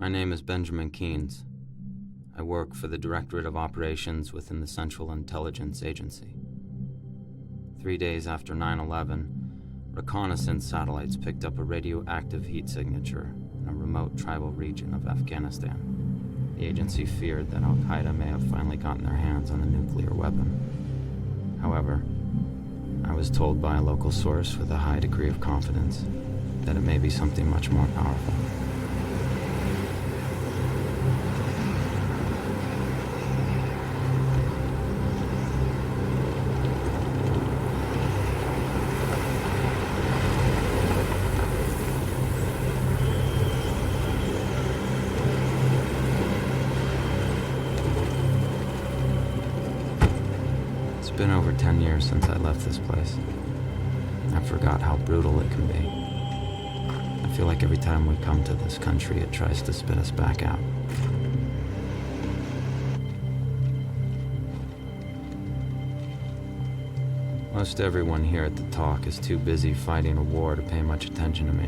My name is Benjamin Keynes. I work for the Directorate of Operations within the Central Intelligence Agency. 3 days after 9/11, reconnaissance satellites picked up a radioactive heat signature in a remote tribal region of Afghanistan. The agency feared that Al-Qaeda may have finally gotten their hands on a nuclear weapon. However, I was told by a local source with a high degree of confidence that it may be something much more powerful. It's been over 10 years since I left this place. I forgot how brutal it can be. I feel like every time we come to this country, it tries to spit us back out. Most everyone here at the talk is too busy fighting a war to pay much attention to me,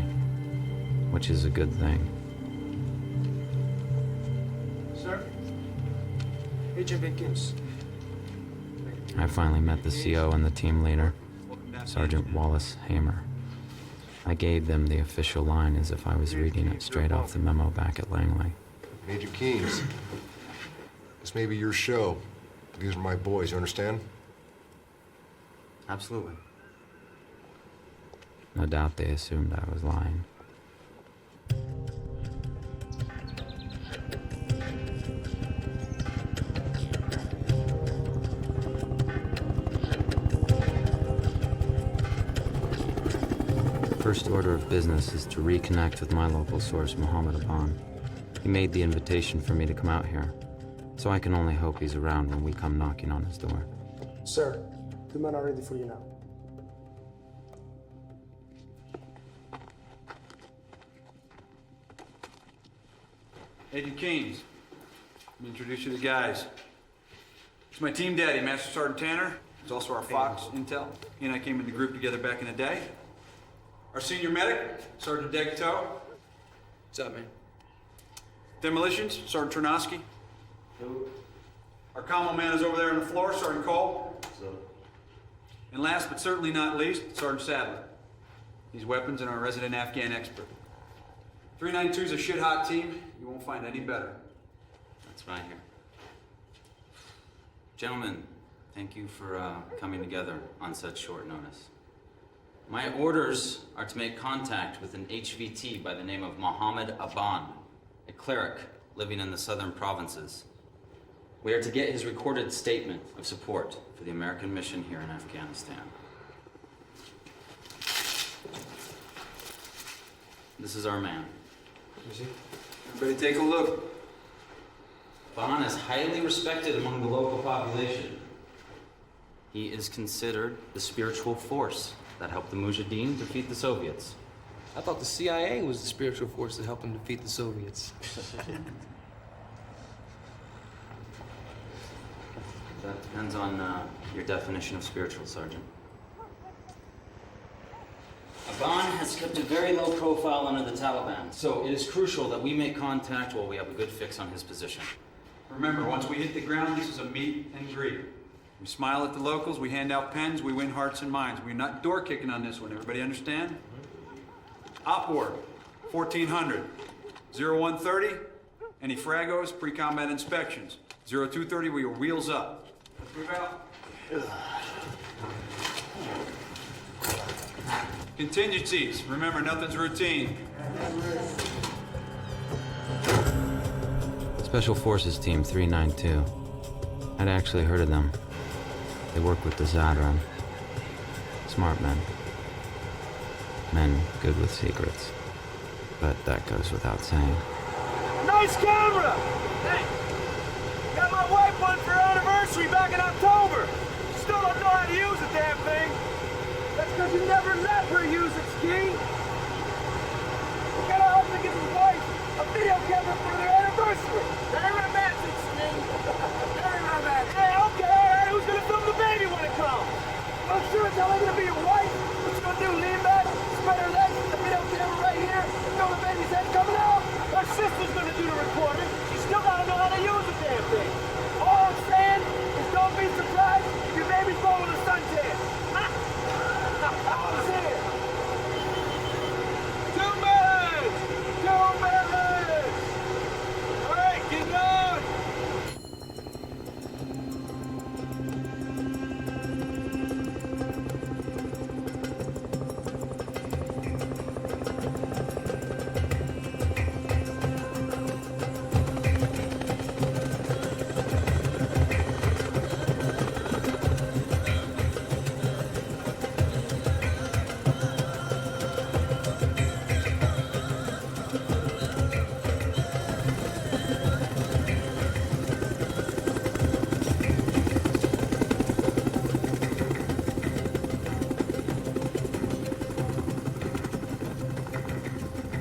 which is a good thing. Sir? Agent Vickens. I finally met the CO and the team leader, Sergeant Wallace Hamer. I gave them the official line as if I was reading it straight off the memo back at Langley. Major Keynes, this may be your show, but these are my boys, you understand? Absolutely. No doubt they assumed I was lying. First order of business is to reconnect with my local source, Mohammed Aban. He made the invitation for me to come out here, so I can only hope he's around when we come knocking on his door. Sir, the men are ready for you now. Agent Keynes, let me introduce you to the guys. It's my team daddy, Master Sergeant Tanner. He's also our Fox Intel. He and I came in the group together back in the day. Our senior medic, Sergeant Degato. What's up, man? Demolitions, Sergeant Ternosky. Our commo man is over there on the floor, Sergeant Cole. What's up? And last but certainly not least, Sergeant Sadler. These weapons and our resident Afghan expert. 392 is a shit-hot team. You won't find any better. That's right here. Gentlemen, thank you for coming together on such short notice. My orders are to make contact with an HVT by the name of Mohammed Aban, a cleric living in the southern provinces. We are to get his recorded statement of support for the American mission here in Afghanistan. This is our man. Everybody take a look. Aban is highly respected among the local population. He is considered the spiritual force that helped the Mujahideen defeat the Soviets. I thought the CIA was the spiritual force that helped them defeat the Soviets. That depends on your definition of spiritual, Sergeant. Aban has kept a very low profile under the Taliban, so it is crucial that we make contact while we have a good fix on his position. Remember, once we hit the ground, this is a meet and greet. We smile at the locals, we hand out pens, we win hearts and minds. We're not door kicking on this one, everybody understand? Opward, 1400. 0130, any fragos, pre-combat inspections. 0230, we are wheels up. Let's move out. Contingencies, remember, nothing's routine. Special Forces Team 392. I'd actually heard of them. They work with the Zadran. Smart men. Men good with secrets. But that goes without saying. Nice camera! Hey, got my wife one for her anniversary back in October. Still don't know how to use the damn thing. That's because you never let her use it, Ski. You gotta help me get his wife a video camera for their anniversary. Very romantic, Ski. Very romantic. Hey, okay, all right, who's gonna film the baby when it comes? I'm sure it's only gonna be your wife. What you gonna do, lean back, spread her legs, the video camera right here, film the baby's head coming out? Her sister's gonna do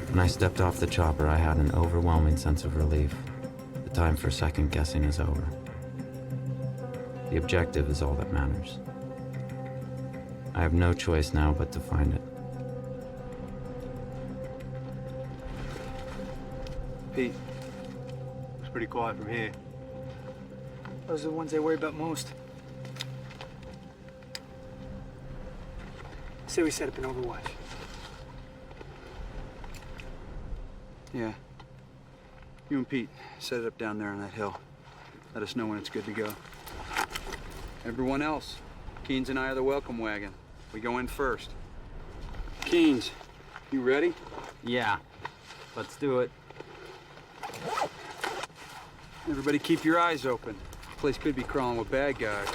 When I stepped off the chopper, I had an overwhelming sense of relief. The time for second guessing is over. The objective is all that matters. I have no choice now but to find it. Pete, it's pretty quiet from here. Those are the ones they worry about most. Say we set up an overwatch. Yeah. You and Pete set it up down there on that hill. Let us know when it's good to go. Everyone else, Keynes and I are the welcome wagon. We go in first. Keynes, you ready? Yeah, let's do it. Everybody keep your eyes open. This place could be crawling with bad guys.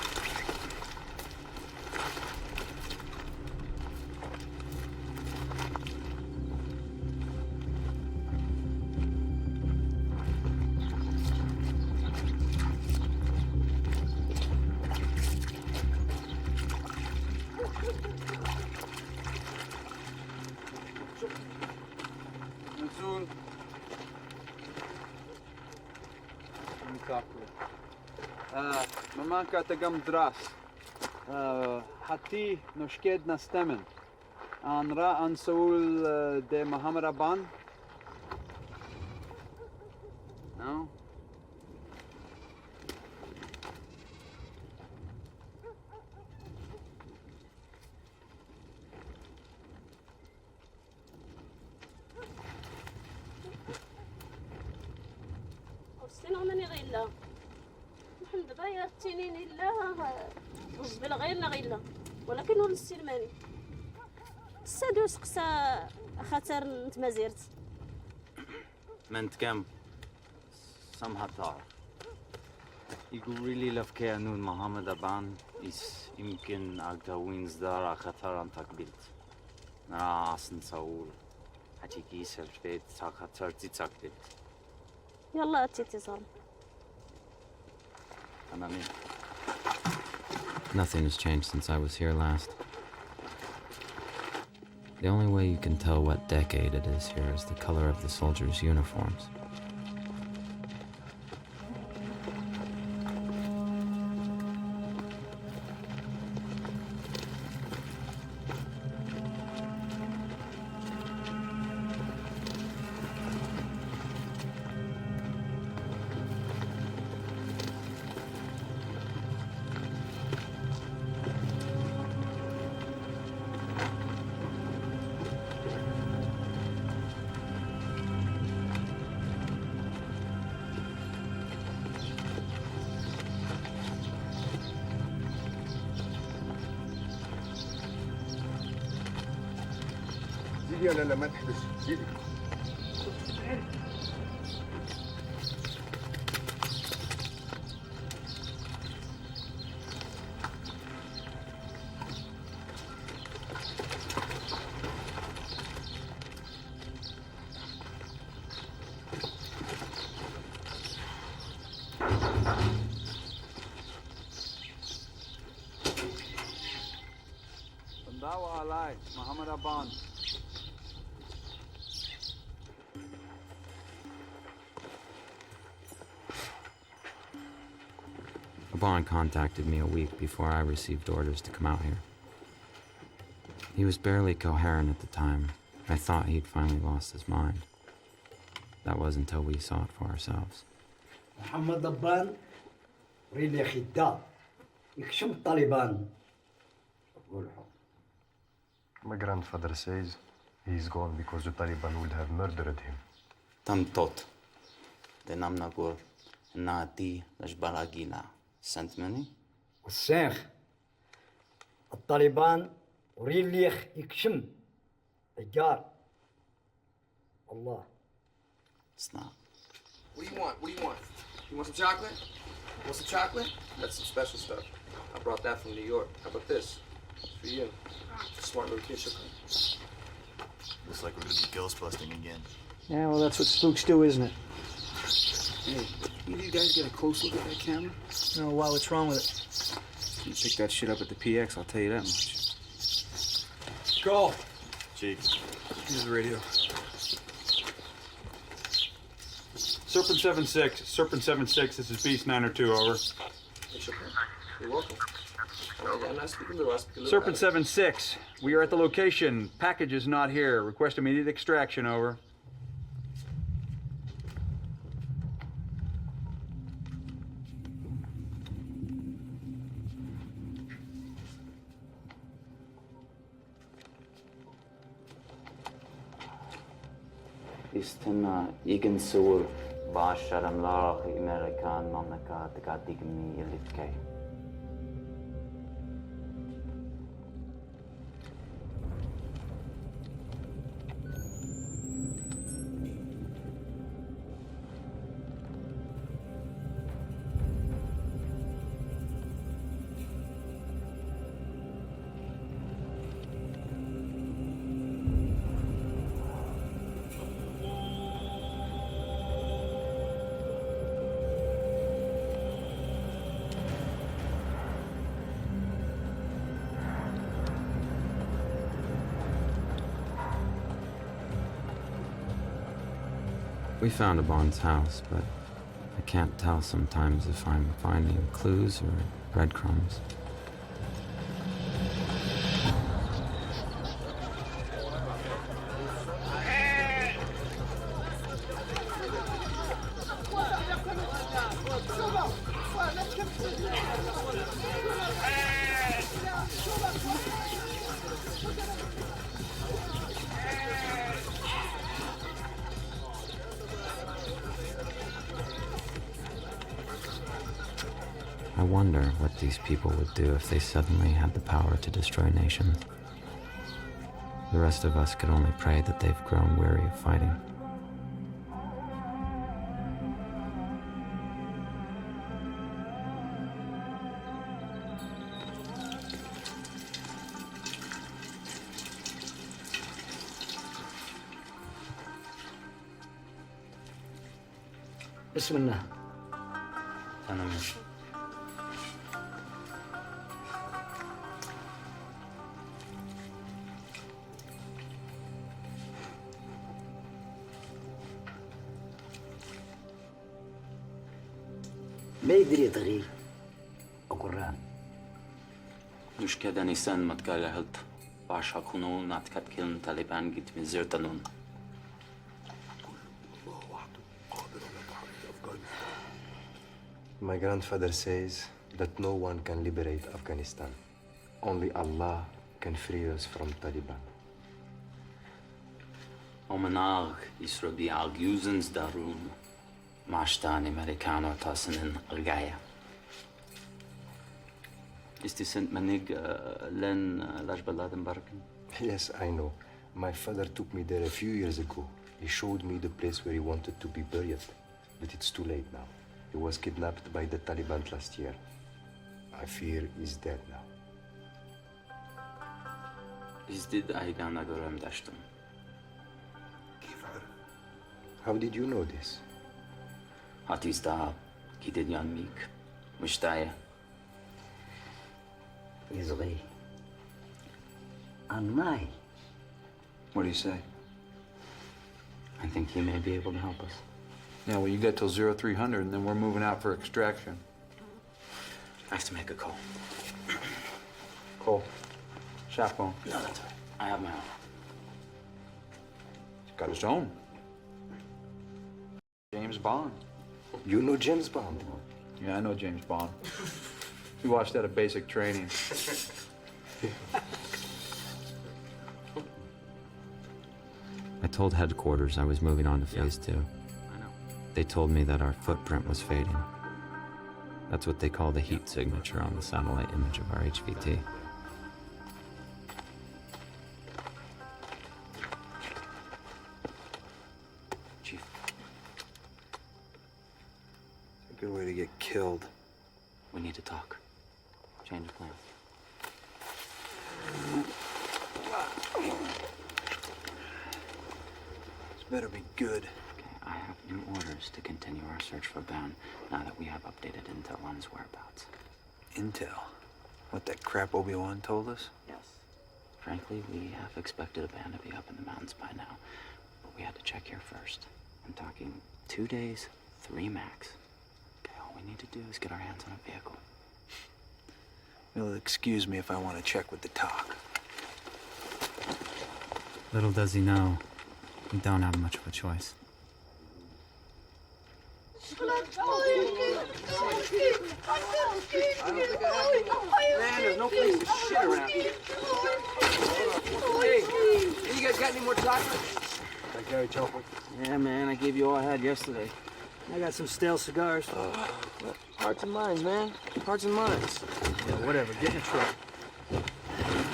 Nzul. Mamanka tagam dras. Hati noshked na stemmen. Anra an Saul de Muhammad Aban. No? وستنا من غيلا نحن دابا يا التنين إلا وزبل غيرنا غيلا ولكن هو السلماني السادوس قسا خاطر نتمازيرت Meant كم somehow تعرف يقول really love كيانون محمد أبان إس يمكن أقدوين زدار خطر عن تقبلت نرى أصلا سؤول هتيجي سلفيت خطر تتقبلت يلا اتصال أنا مين Nothing has changed since I was here last. The only way you can tell what decade it is here is the color of the soldiers' uniforms. زيدي لا ما تحبس زيدي. Bandawa alai, Muhammad Aban. Aban contacted me a week before I received orders to come out here. He was barely coherent at the time. I thought he'd finally lost his mind. That was until we saw it for ourselves. محمد ضبان ريلي خدام يكشم الطالبان. My grandfather says he's gone because the Taliban would have murdered him. Tamtot. The Namnagur Nati Lashbalagina sent many? والسيخ الطالبان ريلي يكشم الجار الله. Snap. What do you want? What do you want? You want some chocolate? Want some chocolate? That's some special stuff. I brought that from New York. How about this? It's for you. Smart little kid chocolate. Looks like we're gonna be ghost busting again. Yeah, well, that's what spooks do, isn't it? Hey, you guys get a close look at that camera? No, why? What's wrong with it? You pick that shit up at the PX, I'll tell you that much. Go! Chief, Here's the radio. Serpent 7-6, this is Beast 902, over. You're welcome. I'm not speaking to us. Serpent 7-6, we are at the location. Package is not here. Request immediate extraction, over. استنى يمكن صور بعشر أملاخ أمريكان مملكة تقعدك مني اللي تكاي. We found a Bond's house, but I can't tell sometimes if I'm finding clues or breadcrumbs. I wonder what these people would do if they suddenly had the power to destroy nations. The rest of us could only pray that they've grown weary of fighting. بسم الله. أنا ما يدري تغي أقران. مش كده نيسان ما تكالهلت باشا كونو ناتكت كيلن طالبان جيت من زيرتلون. My grandfather says that no one can liberate Afghanistan. Only Allah can free us from Taliban. Omenag isrobi alguzens darun. Mashtan Americano tassenen Argaya. Is this Saint Manig Len Lajbaladenbarken? Yes, I know. My father took me there a few years ago. He showed me the place where he wanted to be buried. But it's too late now. He was kidnapped by the Taliban last year. I fear he's dead now. Is did Aigan Agorem Dashton? How did you know this? Hatista Kidid Yan Meek. Mushtaya. يزغي. أناي. What do you say? I think he may be able to help us. Yeah, well, you got till 0300, and then we're moving out for extraction. I have to make a call. Cole. Shop phone. No, that's all right. I have my own. He's got his own. James Bond. You know James Bond? Yeah, I know James Bond. We watched that at basic training. I told headquarters I was moving on to phase 2. I know. They told me that our footprint was fading. That's what they call the heat signature on the satellite image of our HVT. Chief. It's a good way to get killed. We need to talk. Change of plans. This better be good. Okay, I have new orders to continue our search for Ben now that we have updated intel on his whereabouts. Intel? What, that crap Obi-Wan told us? Yes. Frankly, we have expected a band to be up in the mountains by now, but we had to check here first. I'm talking 2 days, 3 max. Okay, all we need to do is get our hands on a vehicle. You'll excuse me if I want to check with the talk. Little does he know, we don't have much of a choice. Man, there's no place to shit around here. Hey, you guys got any more chocolate? I carry chocolate. Yeah, man, I gave you all I had yesterday. I got some stale cigars. Hearts and minds, man. Hearts and minds. Yeah, whatever. Get in the truck.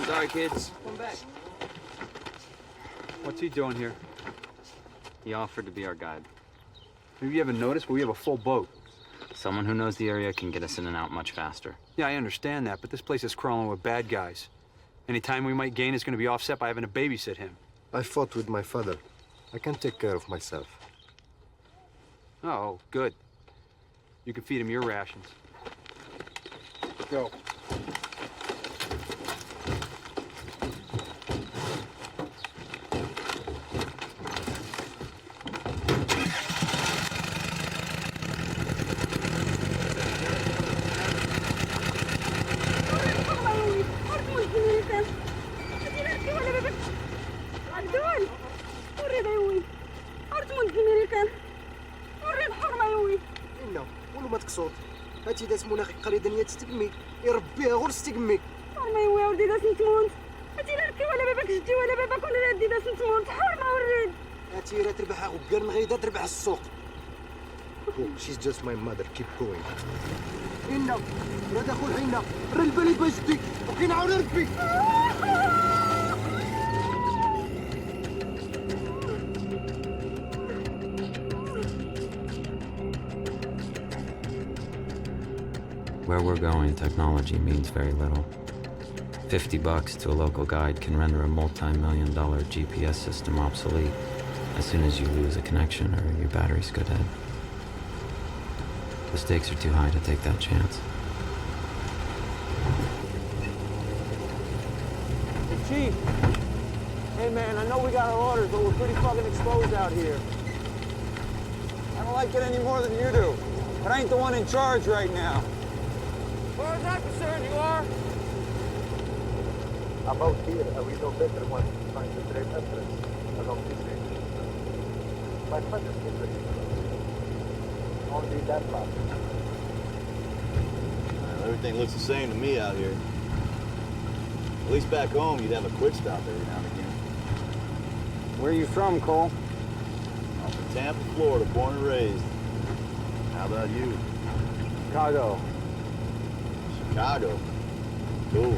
Sorry, kids. Come back. What's he doing here? He offered to be our guide. Maybe you haven't noticed, but we have a full boat. Someone who knows the area can get us in and out much faster. Yeah, I understand that, but this place is crawling with bad guys. Any time we might gain is going to be offset by having to babysit him. I fought with my father. I can take care of myself. Oh, good. You can feed him your rations. Go. هاتي داس مناخ قريدنيا تستقمي يربيها غور تستقمي حرمة يا ولدي داس نتموت هاتي لا ركي ولا باباك جدي ولا باباك ولا ردي داس نتموت حرمة وريد هاتي راه تربح غير من غيدا تربح السوق. She's just my mother. Keep going. إنا راه داخل حينا راه البالي باجدي وكينعاود ربي. Where we're going, technology means very little. $50 to a local guide can render a multi-million-dollar GPS system obsolete as soon as you lose a connection or your batteries go dead. The stakes are too high to take that chance. Chief! Hey man, I know we got our orders, but we're pretty fucking exposed out here. I don't like it any more than you do. But I ain't the one in charge right now. As far as I'm concerned, you are. About here, we know better when to find the trade address along this range. My father is ready. Only that part. Everything looks the same to me out here. At least back home, you'd have a quick stop every now and again. Where are you from, Cole? I'm from Tampa, Florida, born and raised. How about you? Chicago. Chicago. Cool.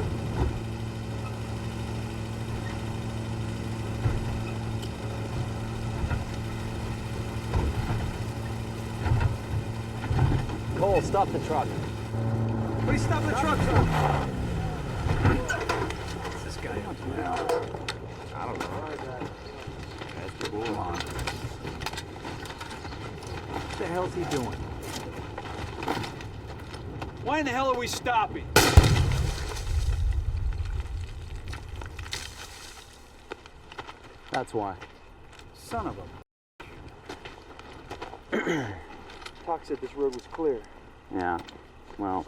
Cole, stop the truck. What are you stopping the truck for? What's this guy up to now? I don't know. That's the bull on. What the hell's he doing? Why in the hell are we stopping? That's why. Son of a... Talk said this road was clear. Yeah, well,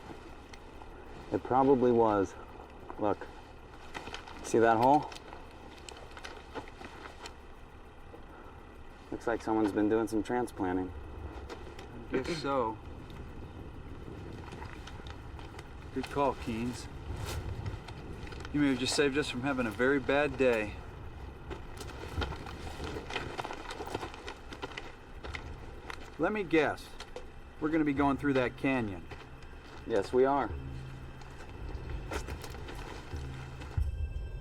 it probably was. Look, see that hole? Looks like someone's been doing some transplanting. I guess so. Good call, Keynes. You may have just saved us from having a very bad day. Let me guess. We're going to be going through that canyon. Yes, we are.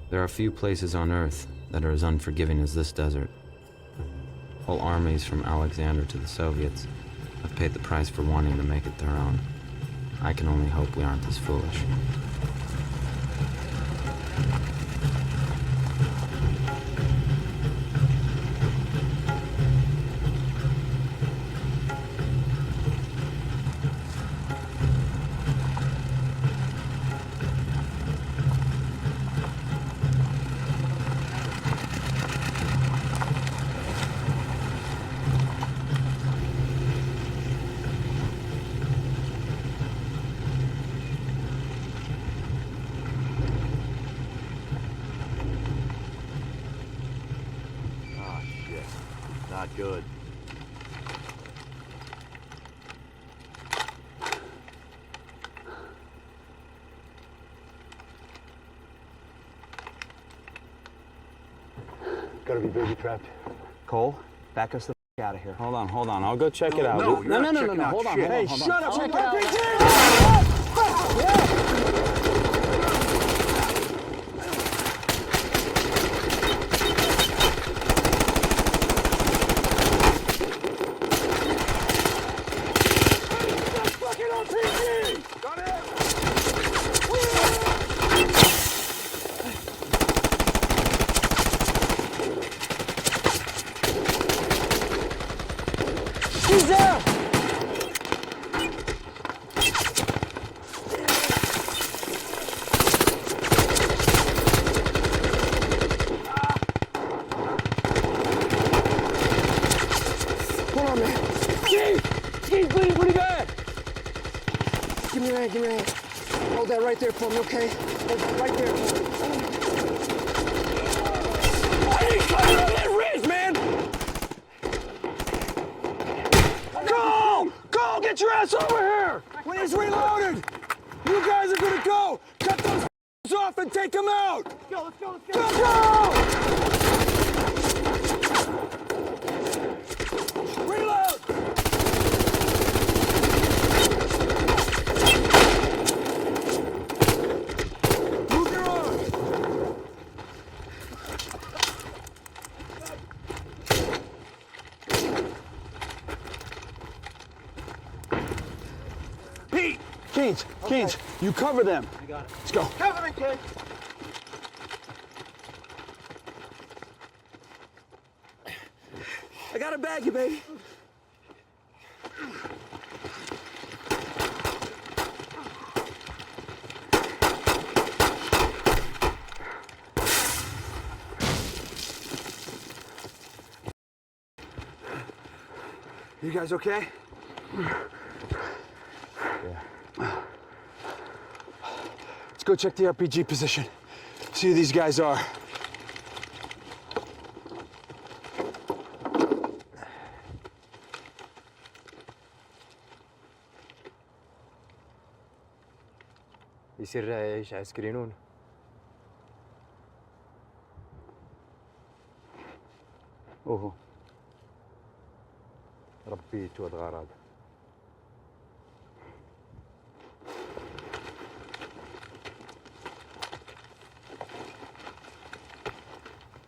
There are few places on Earth that are as unforgiving as this desert. Whole armies from Alexander to the Soviets have paid the price for wanting to make it their own. I can only hope we aren't as foolish. Not good. Gotta be booby trapped. Cole, back us the out of here. Hold on. I'll go check it out. No, hold on. Hey, shut up! Check it out. He's there! Hold on, man. He's bleeding pretty bad. Give me your hand. Hold that right there for me, okay? Hold that right there for me. I ain't cutting on that wrist, man! Go! Get your ass over here! When he's reloaded! You guys are gonna go! Cut those off and take him out! Let's go! Reload! Move your arms! Pete! Keynes, you cover them. I got it. Let's go. Cover me, kid. I gotta bag you, baby. You guys okay? Let's go check the RPG position. See who these guys are. يصير ايش عسكرينون اوهو ربيت ود غراب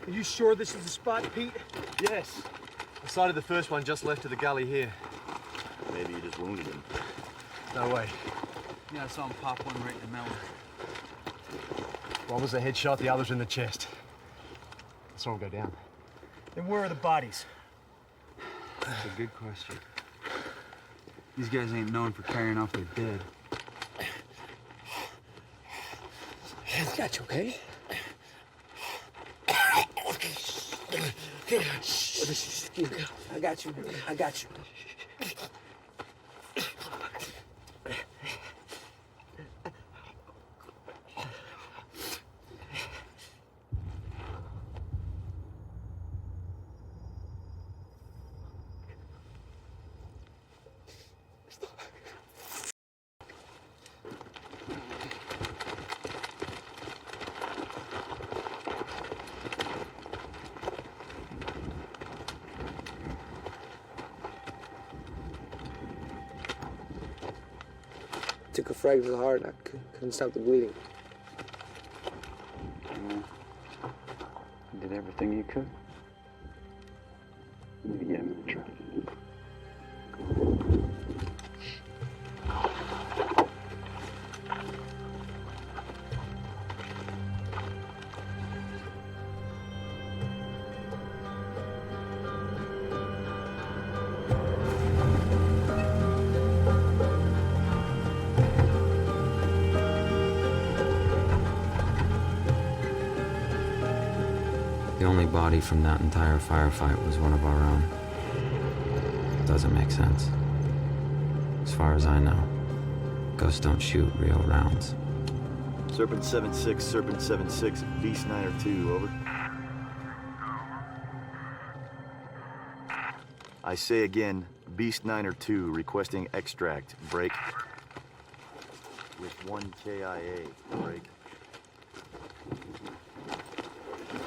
Are you sure this is the spot, Pete? Yes. The side of the first one just left of the gully here. Maybe you just wounded him. No way. Yeah, I saw him pop one right in the melon. One was a headshot, the other's in the chest. I saw him go down. Then where are the bodies? That's a good question. These guys ain't known for carrying off their dead. I got you, okay? I got you. Took a frag to the heart and I couldn't stop the bleeding. You did everything you could. Yeah, I'm gonna try. The only body from that entire firefight was one of our own. Doesn't make sense. As far as I know, ghosts don't shoot real rounds. Serpent 7-6, Serpent 7-6, V Snyder 2, over. I say again, Beast 9 or 2 requesting extract. Break. With 1 KIA. Break.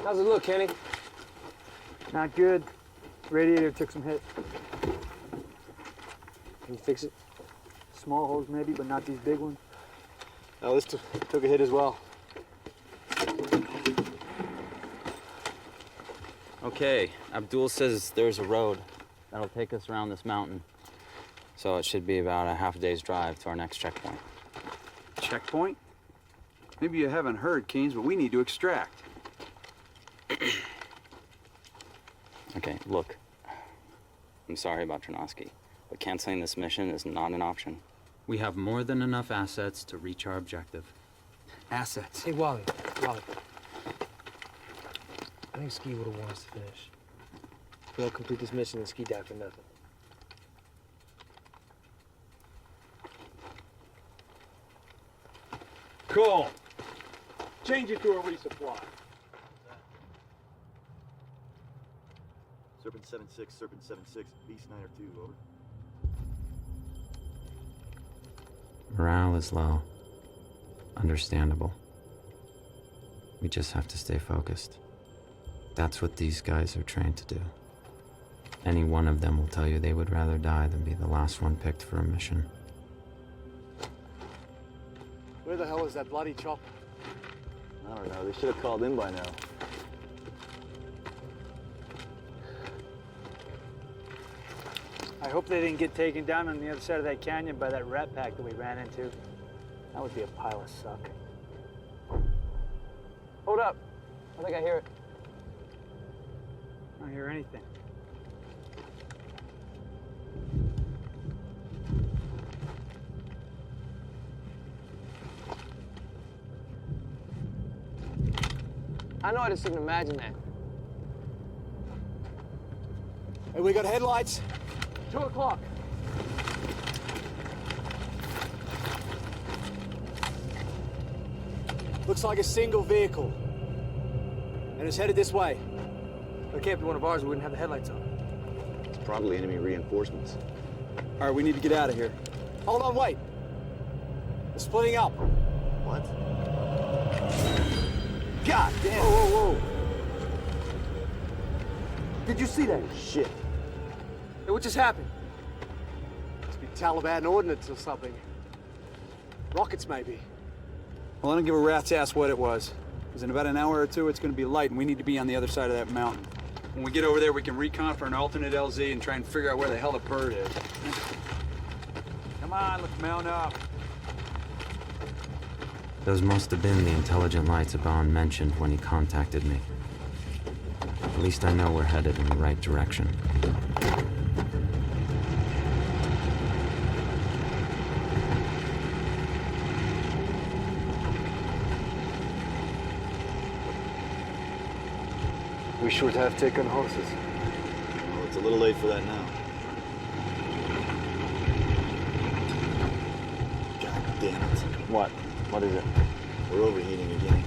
How's it look, Kenny? Not good. Radiator took some hit. Can you fix it? Small holes maybe, but not these big ones. Oh, this took a hit as well. Okay, Abdul says there's a road that'll take us around this mountain. So it should be about a half a day's drive to our next checkpoint. Checkpoint? Maybe you haven't heard, Keynes, but we need to extract. Okay, look. I'm sorry about Tronosky, but canceling this mission is not an option. We have more than enough assets to reach our objective. Assets. Hey, Wally. I think Ski would have wanted us to finish. We don't complete this mission and Ski died for nothing. Cool. Change it to a resupply. Serpent 7-6, Serpent 7-6, Beast 9 or 2, over. Morale is low. Understandable. We just have to stay focused. That's what these guys are trained to do. Any one of them will tell you they would rather die than be the last one picked for a mission. Where the hell is that bloody chopper? I don't know, they should have called in by now. I hope they didn't get taken down on the other side of that canyon by that rat pack that we ran into. That would be a pile of suck. Hold up. I think I hear it. I don't hear anything. I know I just didn't imagine that. Hey, we got headlights. 2 o'clock. Looks like a single vehicle. And it's headed this way. It can't be one of ours. We wouldn't have the headlights on. It's probably enemy reinforcements. All right, we need to get out of here. Hold on, wait. We're splitting up. What? God damn! Whoa. Did you see that? Shit. Hey, what just happened? Must be Taliban ordnance or something. Rockets, maybe. Well, I don't give a rat's ass what it was. Because in about an hour or two, it's going to be light, and we need to be on the other side of that mountain. When we get over there, we can recon for an alternate LZ and try and figure out where the hell the bird is. Come on, let's mount up. Those must have been the intelligent lights Aban mentioned when he contacted me. At least I know we're headed in the right direction. We should have taken horses. Well, it's a little late for that now. God damn it. What? What is it? We're overheating again.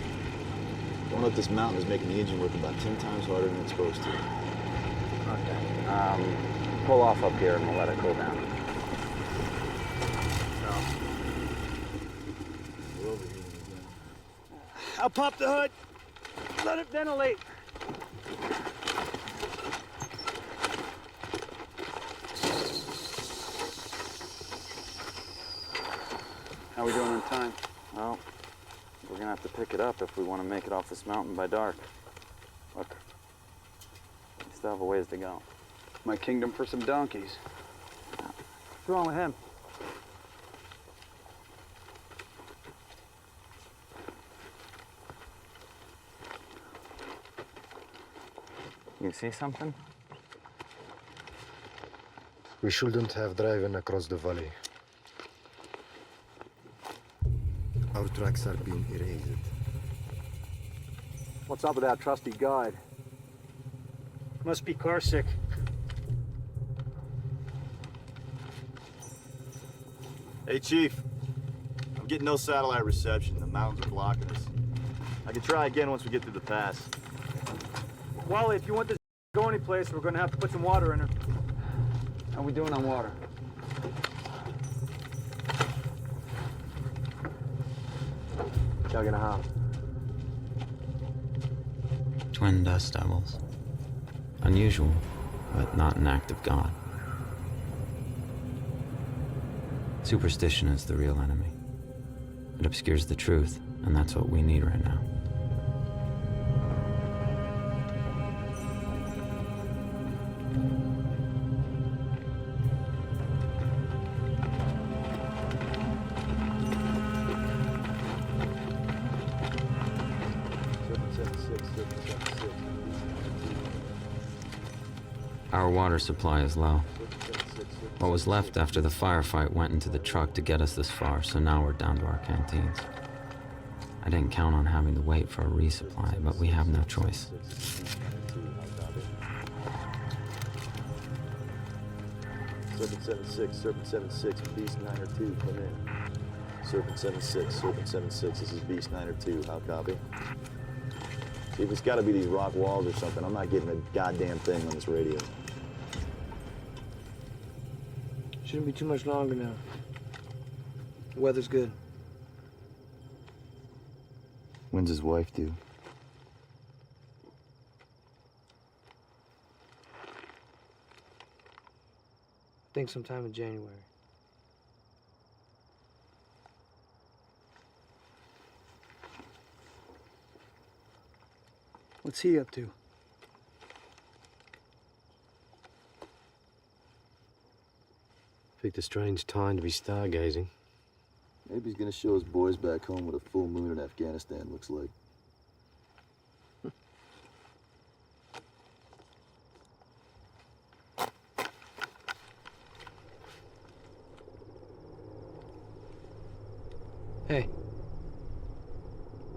Going up this mountain is making the engine work about 10 times harder than it's supposed to. Okay. Pull off up here and we'll let it cool down. We're overheating again. I'll pop the hood. Let it ventilate. How are we doing on time? Well, we're gonna have to pick it up if we want to make it off this mountain by dark. Look, we still have a ways to go. My kingdom for some donkeys. What's wrong with him? You see something? We shouldn't have driven across the valley. Our tracks are being erased. What's up with our trusty guide? Must be car sick. Hey, Chief. I'm getting no satellite reception. The mountains are blocking us. I can try again once we get through the pass. Wally, if you want this to go anyplace, we're gonna have to put some water in her. How we doing on water? Jug and a half. Twin dust devils. Unusual, but not an act of God. Superstition is the real enemy. It obscures the truth, and that's what we need right now. Our water supply is low. What was left after the firefight went into the truck to get us this far, so now we're down to our canteens. I didn't count on having to wait for a resupply, but we have no choice. Serpent 76, Serpent 76, Beast 902, come in. Serpent 76, Serpent 76, this is Beast 902, how copy? See, if it's gotta be these rock walls or something, I'm not getting a goddamn thing on this radio. Shouldn't be too much longer now. The weather's good. When's his wife due? I think sometime in January. What's he up to? Picked a strange time to be stargazing. Maybe he's gonna show his boys back home what a full moon in Afghanistan looks like. Hey.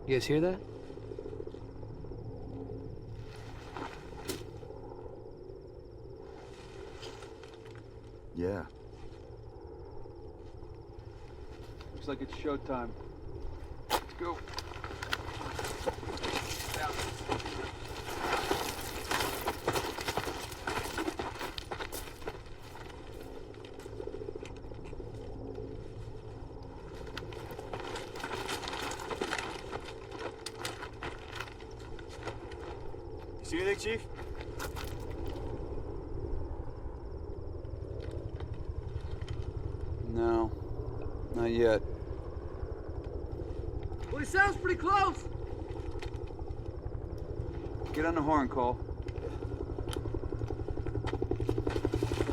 You guys hear that? Yeah. Looks like it's showtime. Let's go. You see anything, Chief? No, not yet. Well, it sounds pretty close. Get on the horn, Cole.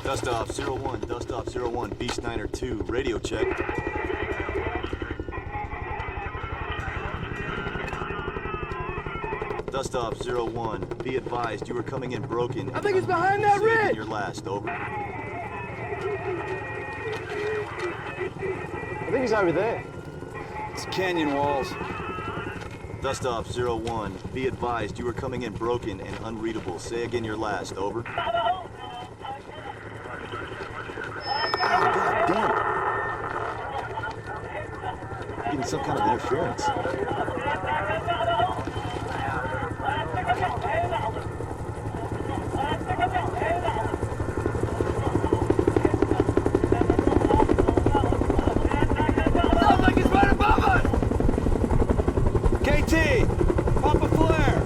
Dust off 01, dust off 01, Beast 902, radio check. Dust off 01, be advised you are coming in broken. I think it's behind that ridge. Your last, over. I think he's over there. It's canyon walls. Dust off 01, be advised you are coming in broken and unreadable. Say again your last, over. Oh, God damn it. Getting some kind of interference. Pop a flare!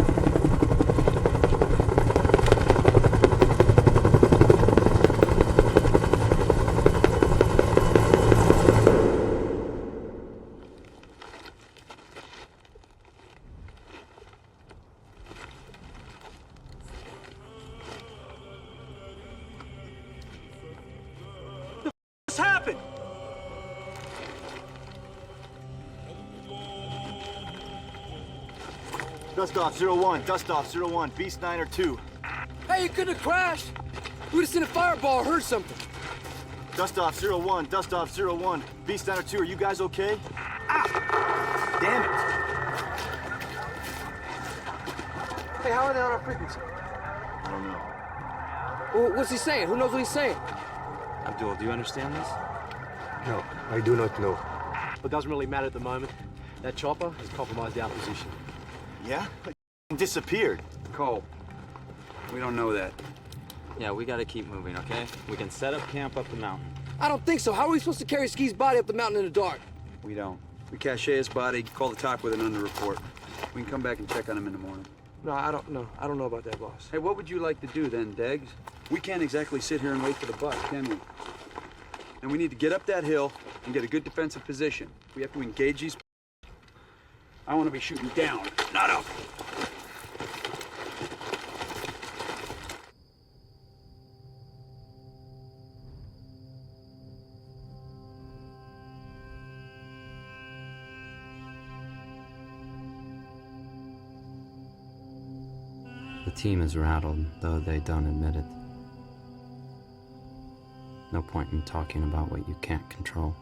What's happened? Dust off 01, dust off 01, Beast 902. Hey, you couldn't have crashed. We would have seen a fireball or heard something. Dust off 01, dust off 01, Beast 902, are you guys okay? Ah! Damn it! Hey, how are they on our frequency? I don't know. Well, what's he saying? Who knows what he's saying? Abdul, do you understand this? No, I do not know. But it doesn't really matter at the moment. That chopper has compromised our position. Yeah? It disappeared. Cole, we don't know that. Yeah, we gotta keep moving, okay? We can set up camp up the mountain. I don't think so. How are we supposed to carry Ski's body up the mountain in the dark? We don't. We cache his body, call the top with an underreport. We can come back and check on him in the morning. No, I don't know. I don't know about that, boss. Hey, what would you like to do then, Deggs? We can't exactly sit here and wait for the bus, can we? And we need to get up that hill and get a good defensive position. We have to engage these. I want to be shooting down, not up. The team is rattled, though they don't admit it. No point in talking about what you can't control.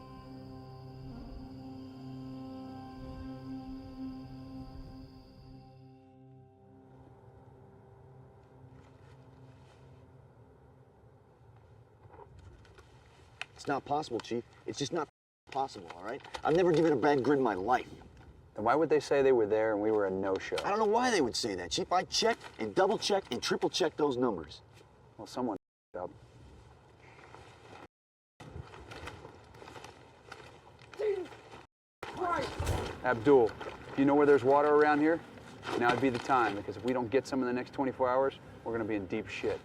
It's not possible, Chief. It's just not possible, all right? I've never given a bad grid in my life. Then why would they say they were there and we were a no-show? I don't know why they would say that, Chief. I checked and double-checked and triple-checked those numbers. Well, someone up. Abdul, do you know where there's water around here? Now would be the time, because if we don't get some in the next 24 hours, we're gonna be in deep shit.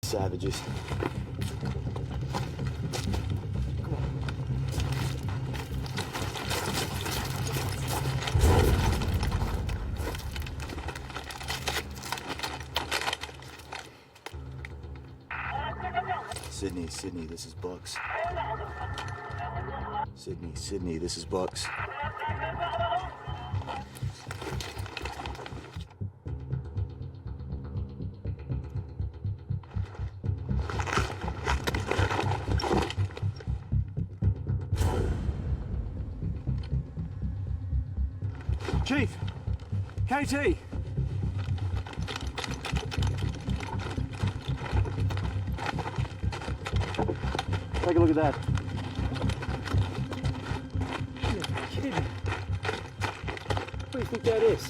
Savages. Sydney, this is Bucks. Sydney, this is Bucks. Chief! KT! Take a look at that. You're kidding. What do you think that is?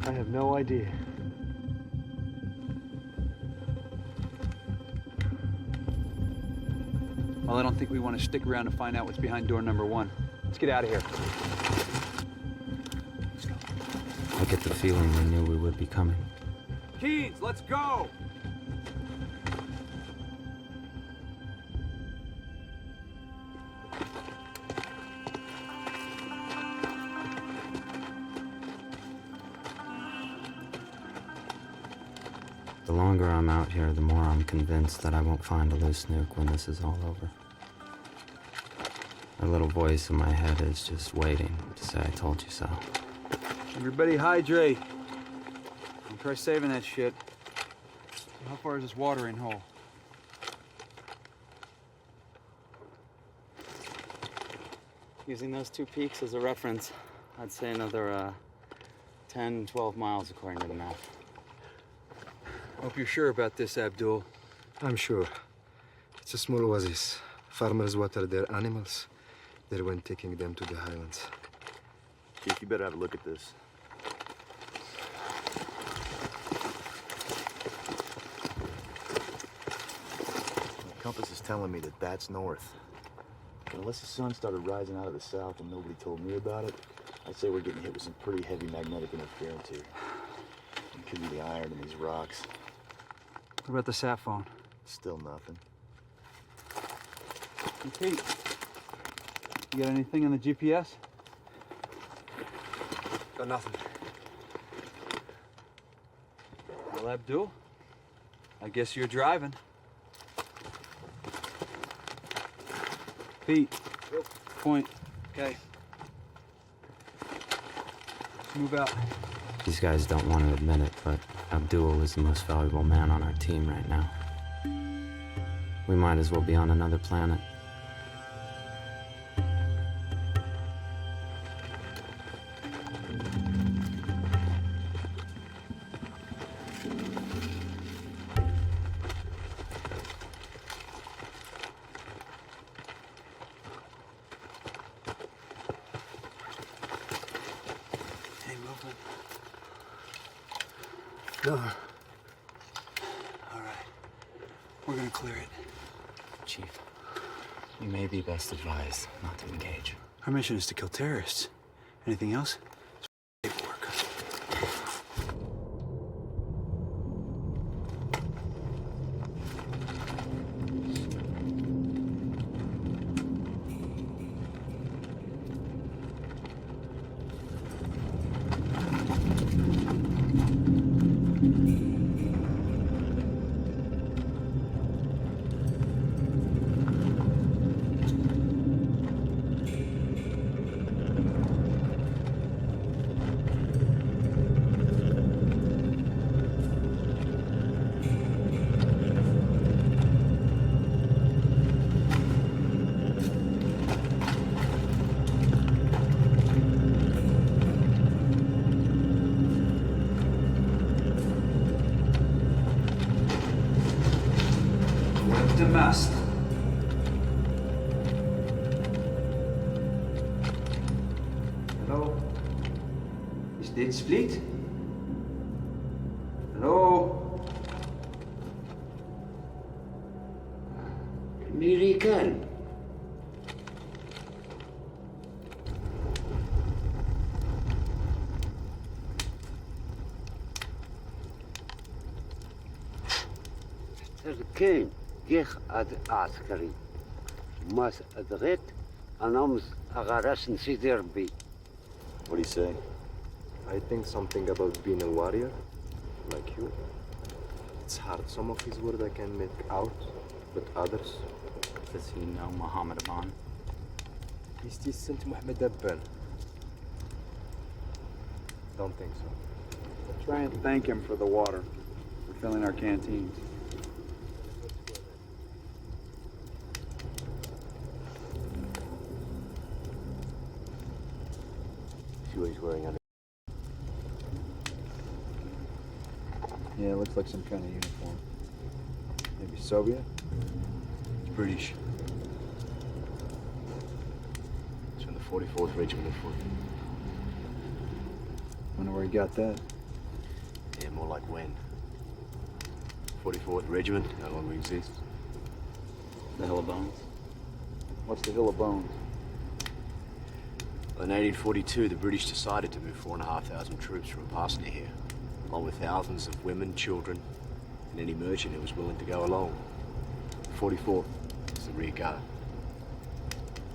I have no idea. Well, I don't think we want to stick around to find out what's behind door number 1. Let's get out of here. I get the feeling they knew we would be coming. Keens, let's go! The longer I'm out here, the more I'm convinced that I won't find a loose nuke when this is all over. A little voice in my head is just waiting to say I told you so. Everybody hydrate. And try saving that shit. How far is this watering hole? Using those 2 peaks as a reference, I'd say another 10, 12 miles according to the map. Hope you're sure about this, Abdul. I'm sure. It's a small oasis. Farmers water their animals. They're when taking them to the highlands. Chief, you better have a look at this. The compass is telling me that that's north. But unless the sun started rising out of the south and nobody told me about it, I'd say we're getting hit with some pretty heavy magnetic interference here. It could be the iron in these rocks. What about the sat phone? Still nothing. Hey, Pete, you got anything on the GPS? Got nothing. Well, Abdul, I guess you're driving. Pete, point. Okay. Let's move out. These guys don't want to admit it, but Abdul is the most valuable man on our team right now. We might as well be on another planet. No. All right. We're gonna clear it. Chief, you may be best advised not to engage. Our mission is to kill terrorists. Anything else? It's paperwork. Mast. Hallo? Is dit Split? Hallo? Amerikaan. تركين جيخ عسكري ماس أدغيت أنا أغارس نسيدي ربي. What do you say? I think something about being a warrior, like you. It's hard. Some of his words I can make out, but others... Does he know Muhammad Aban? Is this Saint Muhammad Abban? Don't think so. Try and thank him for the water. We're filling our canteens. See what he's wearing under. Yeah, it looks like some kind of uniform. Maybe Soviet? It's British. It's from the 44th Regiment of Foot. Wonder where he got that. Yeah, more like when. 44th Regiment no longer exists. The Hill of Bones? What's the Hill of Bones? Well, in 1842, the British decided to move 4,500 troops from Parsney here, along with thousands of women, children, and any merchant who was willing to go along. 44th is the rear guard.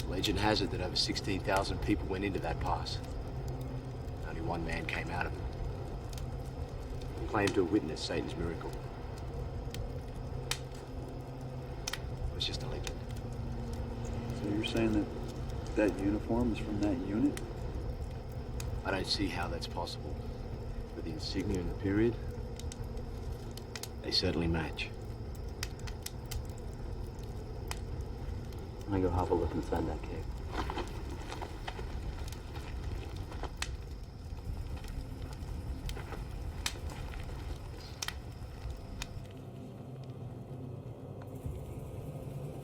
Legend has it that over 16,000 people went into that pass. Only one man came out of it. He claimed to have witnessed Satan's miracle. It was just a legend. So you're saying that that uniform is from that unit? I don't see how that's possible. But the insignia in the period, they certainly match. I'm gonna go have a look inside that cave.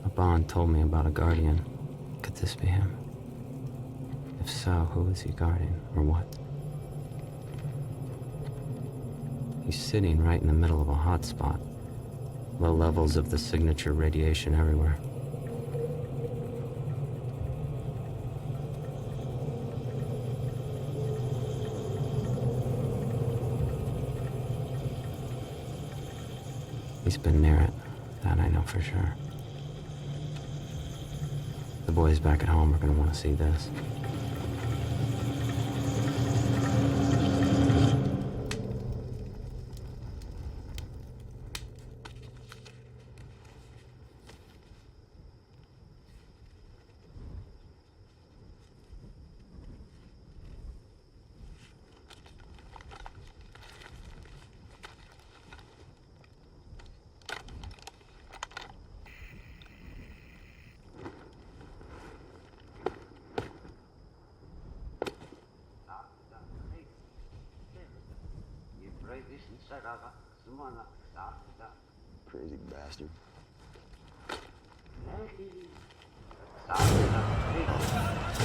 Aban told me about a guardian. Could this be him? If so, who is he guarding, or what? He's sitting right in the middle of a hot spot. Low levels of the signature radiation everywhere. He's been near it, that I know for sure. The boys back at home are gonna want to see this. Crazy bastard.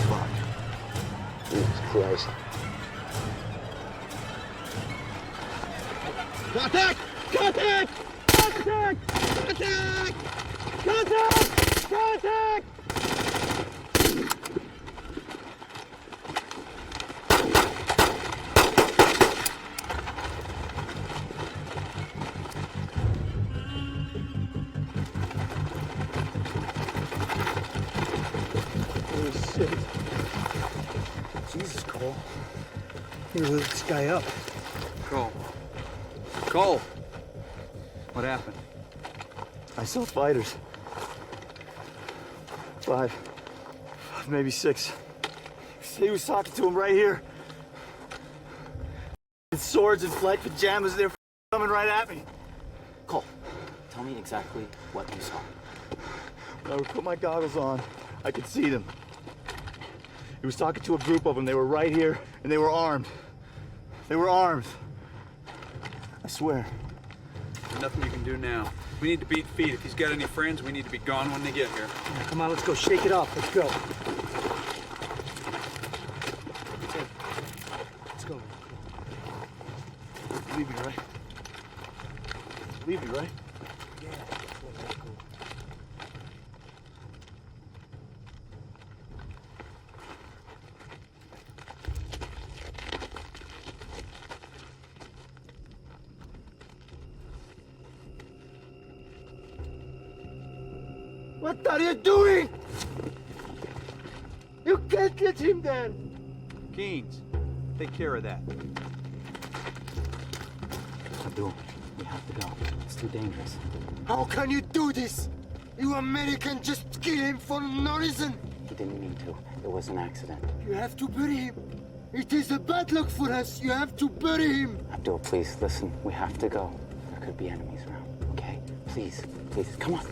Fuck. Jesus Christ. Contact! Contact! Contact! Contact! Contact! Contact! Holy shit. Jesus, Cole. You lit this guy up. Cole. Cole! What happened? I saw fighters. 5, maybe 6. He was talking to him right here. With swords and black pajamas, they're coming right at me. Cole, tell me exactly what you saw. When I would put my goggles on, I could see them. He was talking to a group of them. They were right here, and they were armed. They were armed. I swear. There's nothing you can do now. We need to beat feet. If he's got any friends, we need to be gone when they get here. Come on, let's go. Shake it off. Let's go. Let's go. Leave me, right? Leave me, right? Yeah. Let's go. What are you doing? You can't let him there. Keynes, take care of that. Abdul, we have to go. It's too dangerous. How can you do this? You American just kill him for no reason. He didn't mean to. It was an accident. You have to bury him. It is a bad luck for us. You have to bury him. Abdul, please, listen. We have to go. There could be enemies around, okay? Please, please, come on.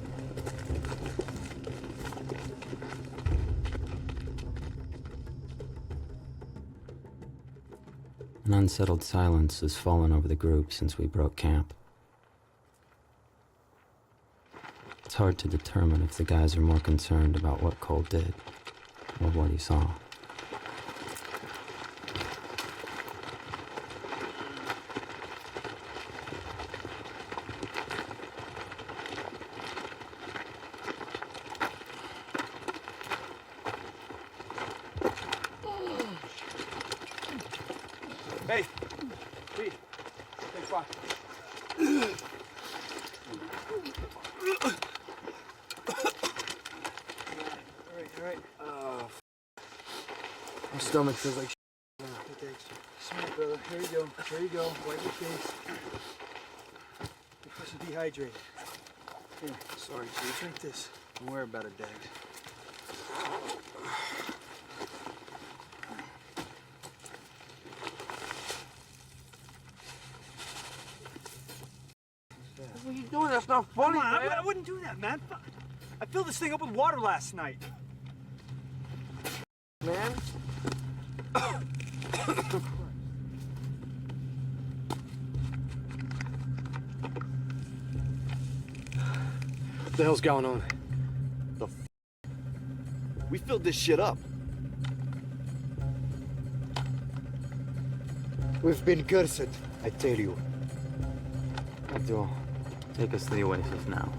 An unsettled silence has fallen over the group since we broke camp. It's hard to determine if the guys are more concerned about what Cole did or what he saw. Hey, Pete, take 5. All right. My stomach feels like now. Thanks. Smart, brother. Here you go. Here you go. Wipe your face. You're supposed to dehydrated. Here. Sorry, Chief. Drink this. Don't worry about it, Dags. What are you doing? That's not funny, Come on, man. I wouldn't do that, man. I filled this thing up with water last night. Man. What the hell's going on? The f? We filled this shit up. We've been cursed, I tell you. Abdul, take us to the oasis now.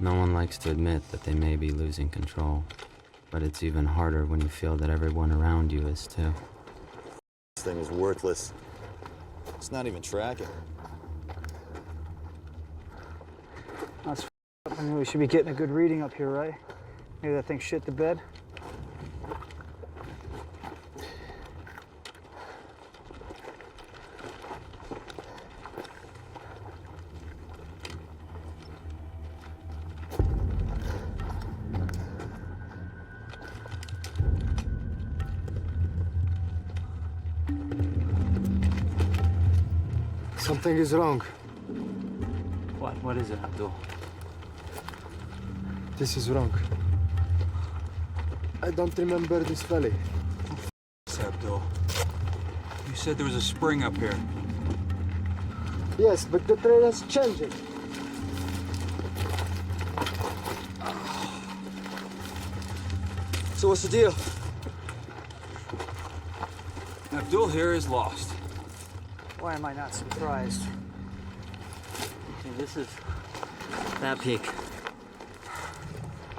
No one likes to admit that they may be losing control, but it's even harder when you feel that everyone around you is too. This thing is worthless. It's not even tracking. That's up. I mean, we should be getting a good reading up here, right? Maybe that thing shit the bed. Something is wrong. What is it, Abdul? This is wrong. I don't remember this valley. Abdul. You said there was a spring up here. Yes, but the trail is changing. So what's the deal? Abdul here is lost. Why am I not surprised? Okay, this is that peak,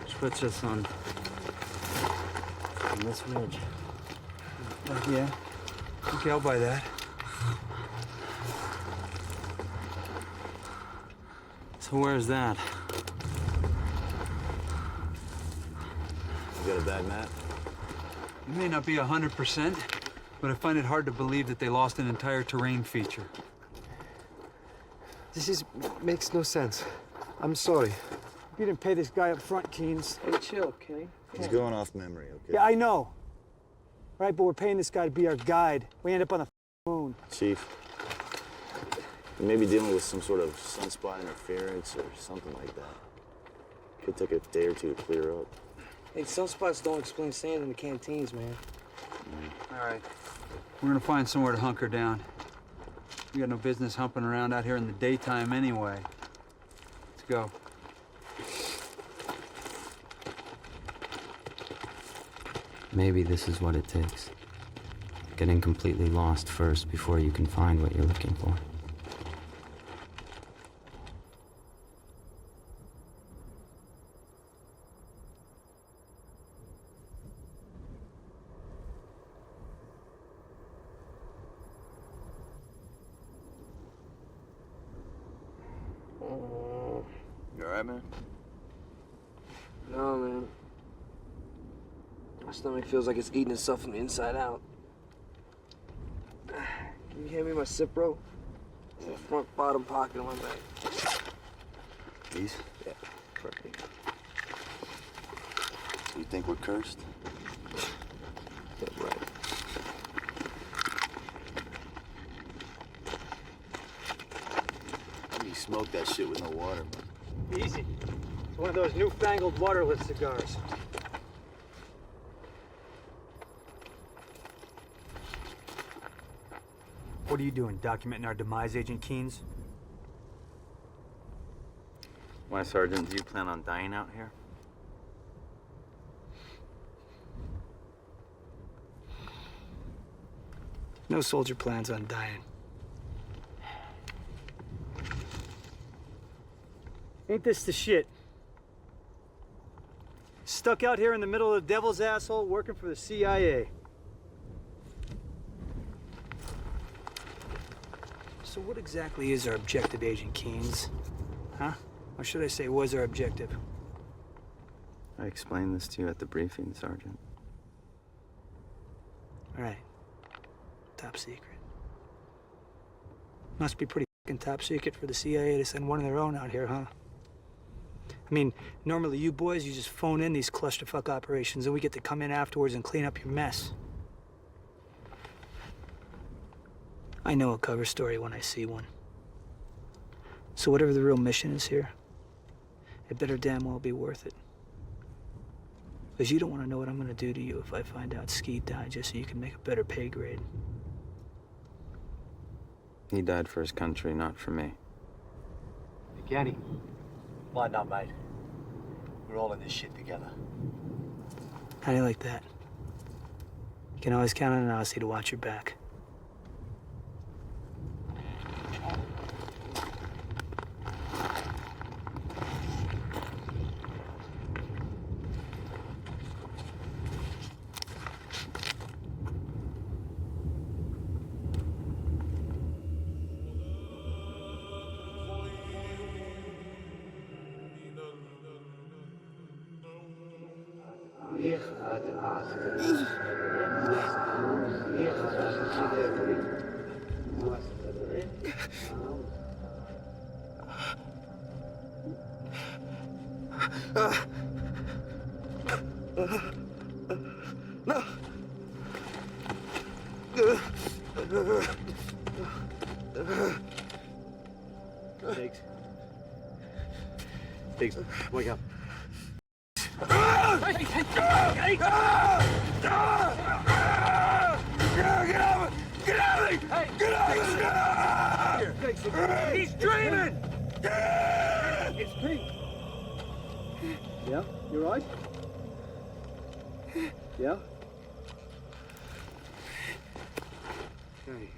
which puts us on this ridge. Yeah. Okay, I'll buy that. So where's that? You got a bad map? It may not be 100%, but I find it hard to believe that they lost an entire terrain feature. This makes no sense. I'm sorry. You didn't pay this guy up front, Keynes. Hey, chill, Kenny. He's going off memory, okay? Yeah, I know. Right, but we're paying this guy to be our guide. We end up on the moon. Chief, you may be dealing with some sort of sunspot interference or something like that. Could take a day or two to clear up. Hey, sunspots don't explain sand in the canteens, man. All right. We're gonna find somewhere to hunker down. We got no business humping around out here in the daytime anyway. Let's go. Maybe this is what it takes. Getting completely lost first before you can find what you're looking for. You all right, man? No, man. My stomach feels like it's eating itself from the inside out. Can you hand me my sip, bro? It's in the front bottom pocket of my bag. These? Yeah, perfect. So you think we're cursed? Yeah, right. You smoke that shit with no water, man. Easy. It's one of those newfangled waterless cigars. What are you doing, documenting our demise, Agent Keynes? Why, Sergeant, do you plan on dying out here? No soldier plans on dying. Ain't this the shit? Stuck out here in the middle of the devil's asshole working for the CIA. So what exactly is our objective, Agent Keynes? Huh? Or should I say, was our objective? I explained this to you at the briefing, Sergeant. All right. Top secret. Must be pretty fucking top secret for the CIA to send one of their own out here, huh? I mean, normally you boys, you just phone in these clusterfuck operations and we get to come in afterwards and clean up your mess. I know a cover story when I see one. So whatever the real mission is here, it better damn well be worth it. Because you don't want to know what I'm going to do to you if I find out Ski died just so you can make a better pay grade. He died for his country, not for me. Kenny, line up, mate. We're all in this shit together. How do you like that? You can always count on an Aussie to watch your back. Biggs, wake up. He's dreaming! It's Pete. Yeah, you right? Yeah? Okay.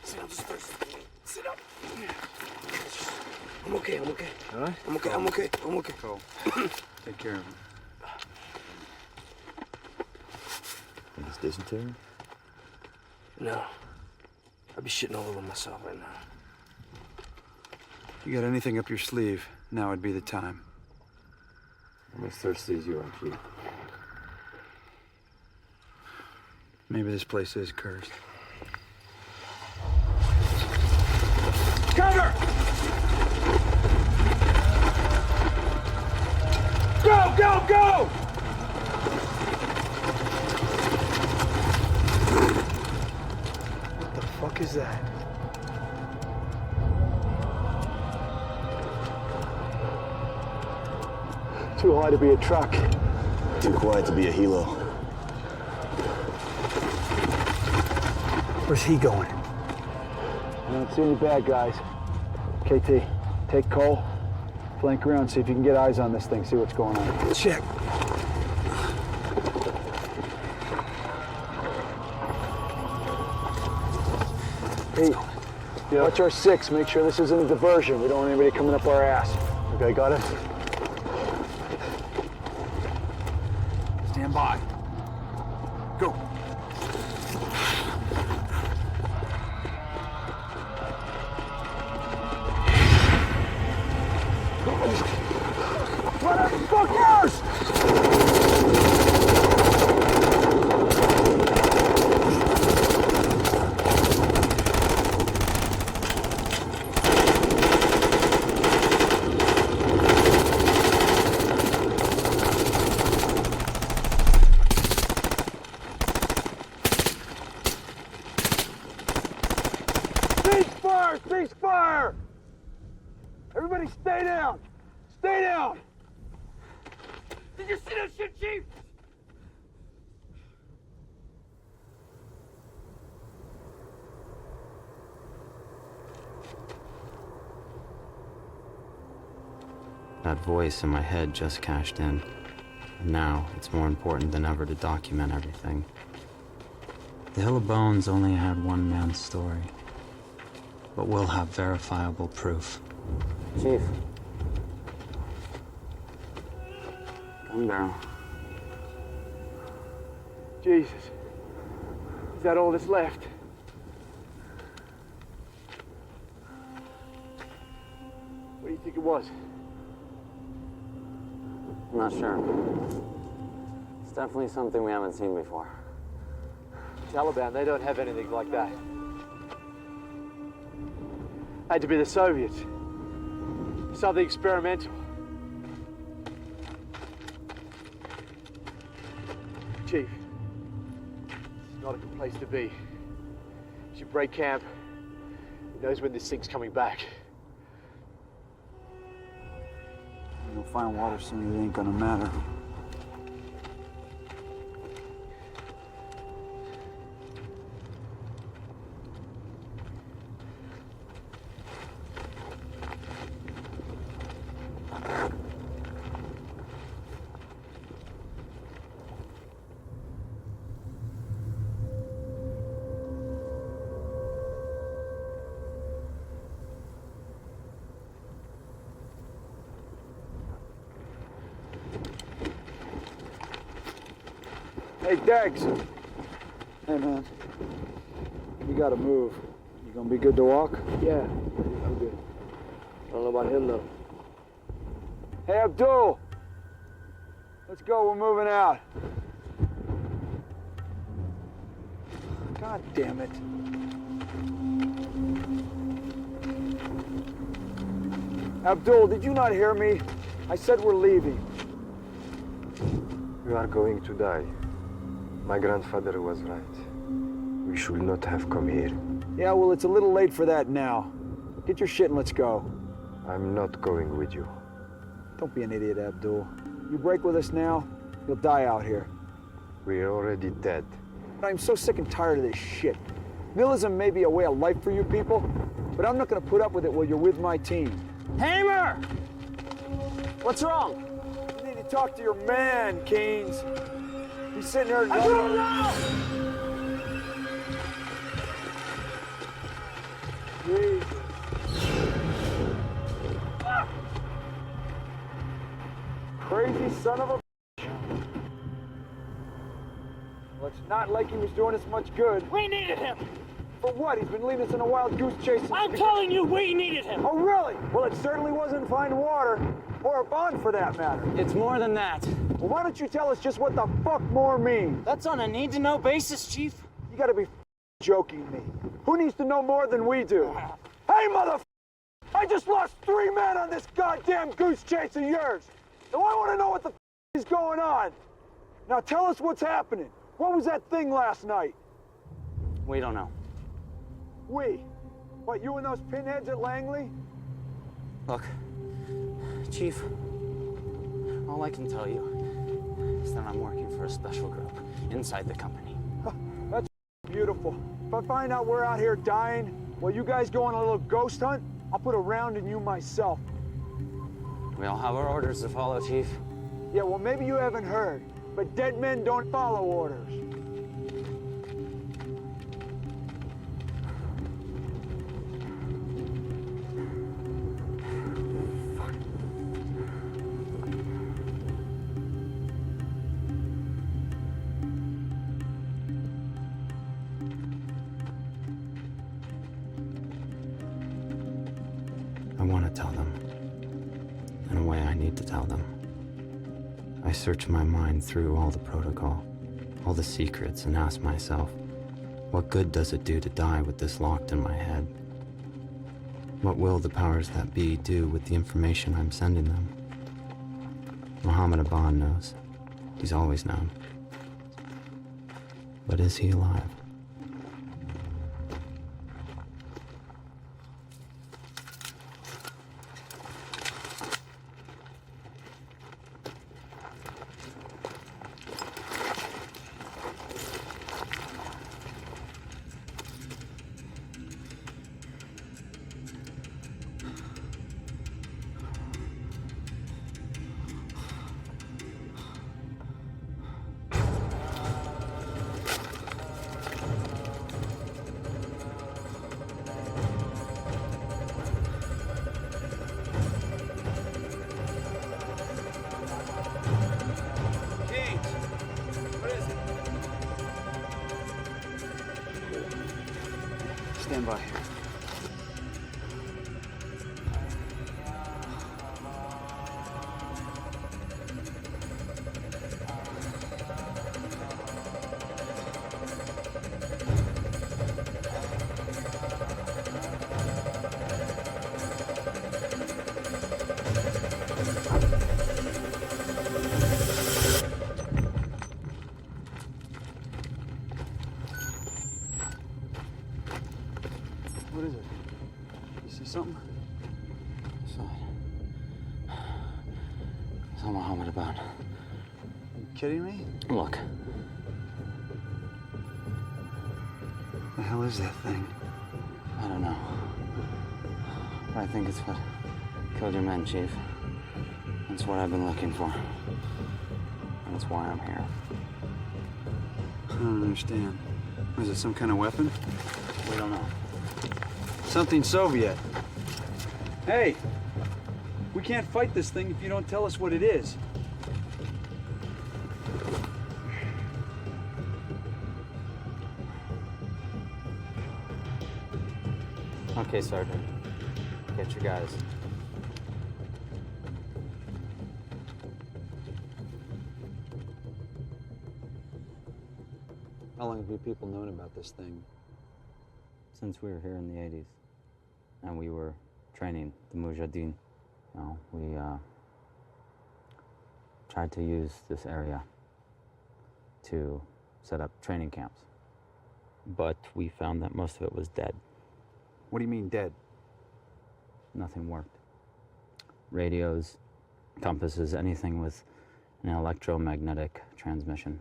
Sit down, just first. Sit up. I'm okay, I'm okay. All right? I'm okay, I'm okay, I'm okay. Go. Take care of him. And this dysentery? No. I'd be shitting all over myself right now. You got anything up your sleeve, now would be the time. I'm as thirsty as you are, Chief. Maybe this place is cursed. Cover! Go, go, go! What the fuck is that? Too high to be a truck. Too quiet to be a helo. Where's he going? I don't see any bad guys. KT, take Cole, flank around, see if you can get eyes on this thing, see what's going on. Check. Hey, watch our 6, make sure this isn't a diversion. We don't want anybody coming up our ass. Okay, got it? Stand by. Go. Motherfuckers! Cease fire! Cease fire! Everybody stay down! Stay down! Did you see that shit, Chief? That voice in my head just cashed in. And now, it's more important than ever to document everything. The Hill of Bones only had one man's story. But we'll have verifiable proof. Chief. Come down. Jesus. Is that all that's left? What do you think it was? I'm not sure. It's definitely something we haven't seen before. Taliban, they don't have anything like that. Had to be the Soviets. Something experimental. Chief, it's not a good place to be. You should break camp. He knows when this thing's coming back. You'll find water soon, it ain't gonna matter. Hey, Dex. Hey, man. You gotta move. You gonna be good to walk? Yeah, I'm good. I don't know about him, though. Hey, Abdul. Let's go, we're moving out. God damn it. Abdul, did you not hear me? I said we're leaving. We are going to die. My grandfather was right. We should not have come here. Yeah, well, it's a little late for that now. Get your shit and let's go. I'm not going with you. Don't be an idiot, Abdul. You break with us now, you'll die out here. We're already dead. I'm so sick and tired of this shit. Nihilism may be a way of life for you people, but I'm not gonna put up with it while you're with my team. Hamer! What's wrong? You need to you talk to your man, Keynes. He's sitting there... I don't know! Jesus. Crazy son of a... Well, it's not like he was doing us much good. We needed him! For what? He's been leading us in a wild goose chase since... I'm telling you, we needed him! Oh, really? Well, it certainly wasn't fine water. Or a bond, for that matter. It's more than that. Well, why don't you tell us just what the fuck more means? That's on a need-to-know basis, Chief. You gotta be joking me. Who needs to know more than we do? Hey, I just lost 3 men on this goddamn goose chase of yours. Now I want to know what the is going on. Now tell us what's happening. What was that thing last night? We don't know. We? What, you and those pinheads at Langley? Look, Chief, all I can tell you is that I'm working for a special group inside the company. That's beautiful. If I find out we're out here dying while you guys go on a little ghost hunt, I'll put a round in you myself. We all have our orders to follow, Chief. Yeah, well, maybe you haven't heard, but dead men don't follow orders. I want to tell them. In a way, I need to tell them. I search my mind through all the protocol, all the secrets, and ask myself, what good does it do to die with this locked in my head? What will the powers that be do with the information I'm sending them? Muhammad Aban knows. He's always known. But is he alive? Stand by. What is it? You see something? Saw it. Saw Muhammad Aban. Are you kidding me? Look. The hell is that thing? I don't know. But I think it's what killed your men, Chief. That's what I've been looking for. And that's why I'm here. I don't understand. Was it some kind of weapon? We don't know. Something Soviet. Hey! We can't fight this thing if you don't tell us what it is. Okay, Sergeant. Get your guys. How long have you people known about this thing? Since we were here in the 80s. And we were training the Mujahideen. We tried to use this area to set up training camps. But we found that most of it was dead. What do you mean dead? Nothing worked. Radios, compasses, anything with an electromagnetic transmission.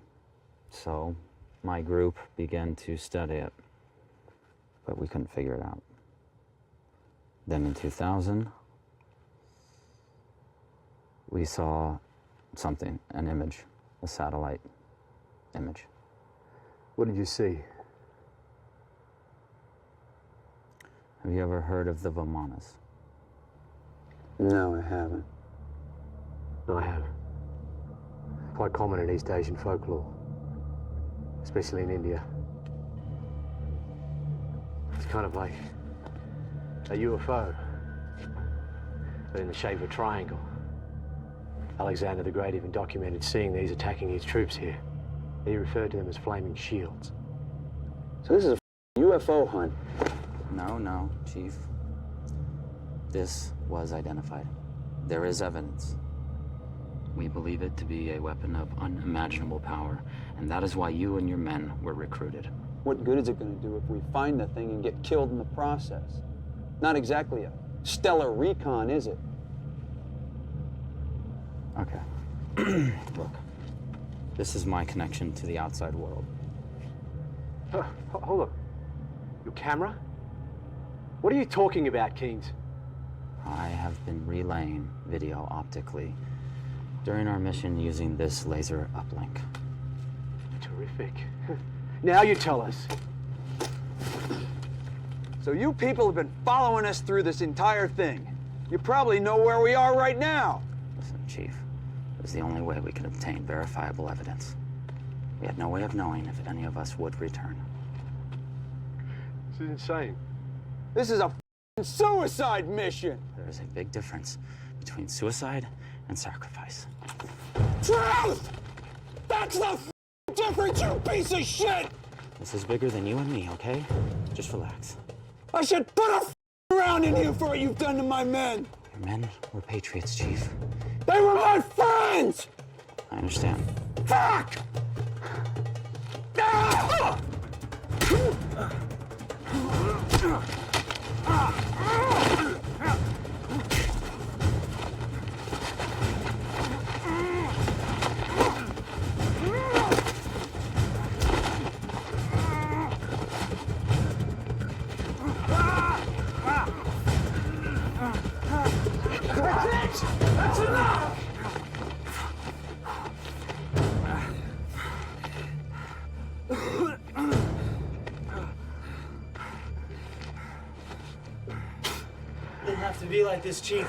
So my group began to study it, but we couldn't figure it out. Then in 2000, we saw Something, an image, a satellite image. What did you see? Have you ever heard of the Vimanas? No, I haven't. No, I have. Quite common in East Asian folklore, especially in India. It's kind of like a UFO, but in the shape of a triangle. Alexander the Great even documented seeing these attacking his troops here. He referred to them as flaming shields. So this is a UFO hunt. No, Chief. This was identified. There is evidence. We believe it to be a weapon of unimaginable power, and that is why you and your men were recruited. What good is it going to do if we find the thing and get killed in the process? Not exactly a stellar recon, is it? Okay. Look, this is my connection to the outside world. Hold on. Your camera? What are you talking about, Keynes? I have been relaying video optically during our mission using this laser uplink. Terrific. Now you tell us. So you people have been following us through this entire thing. You probably know where we are right now. Listen, Chief, it was the only way we could obtain verifiable evidence. We had no way of knowing if any of us would return. This is insane. This is a suicide mission. There is a big difference between suicide and sacrifice. Truth! That's the difference, you piece of shit! This is bigger than you and me, okay? Just relax. I should put a around in here for what you've done to my men. Your men were patriots, Chief. They were my friends! I understand. Fuck! Ah! That's enough! Didn't have to be like this, Chief.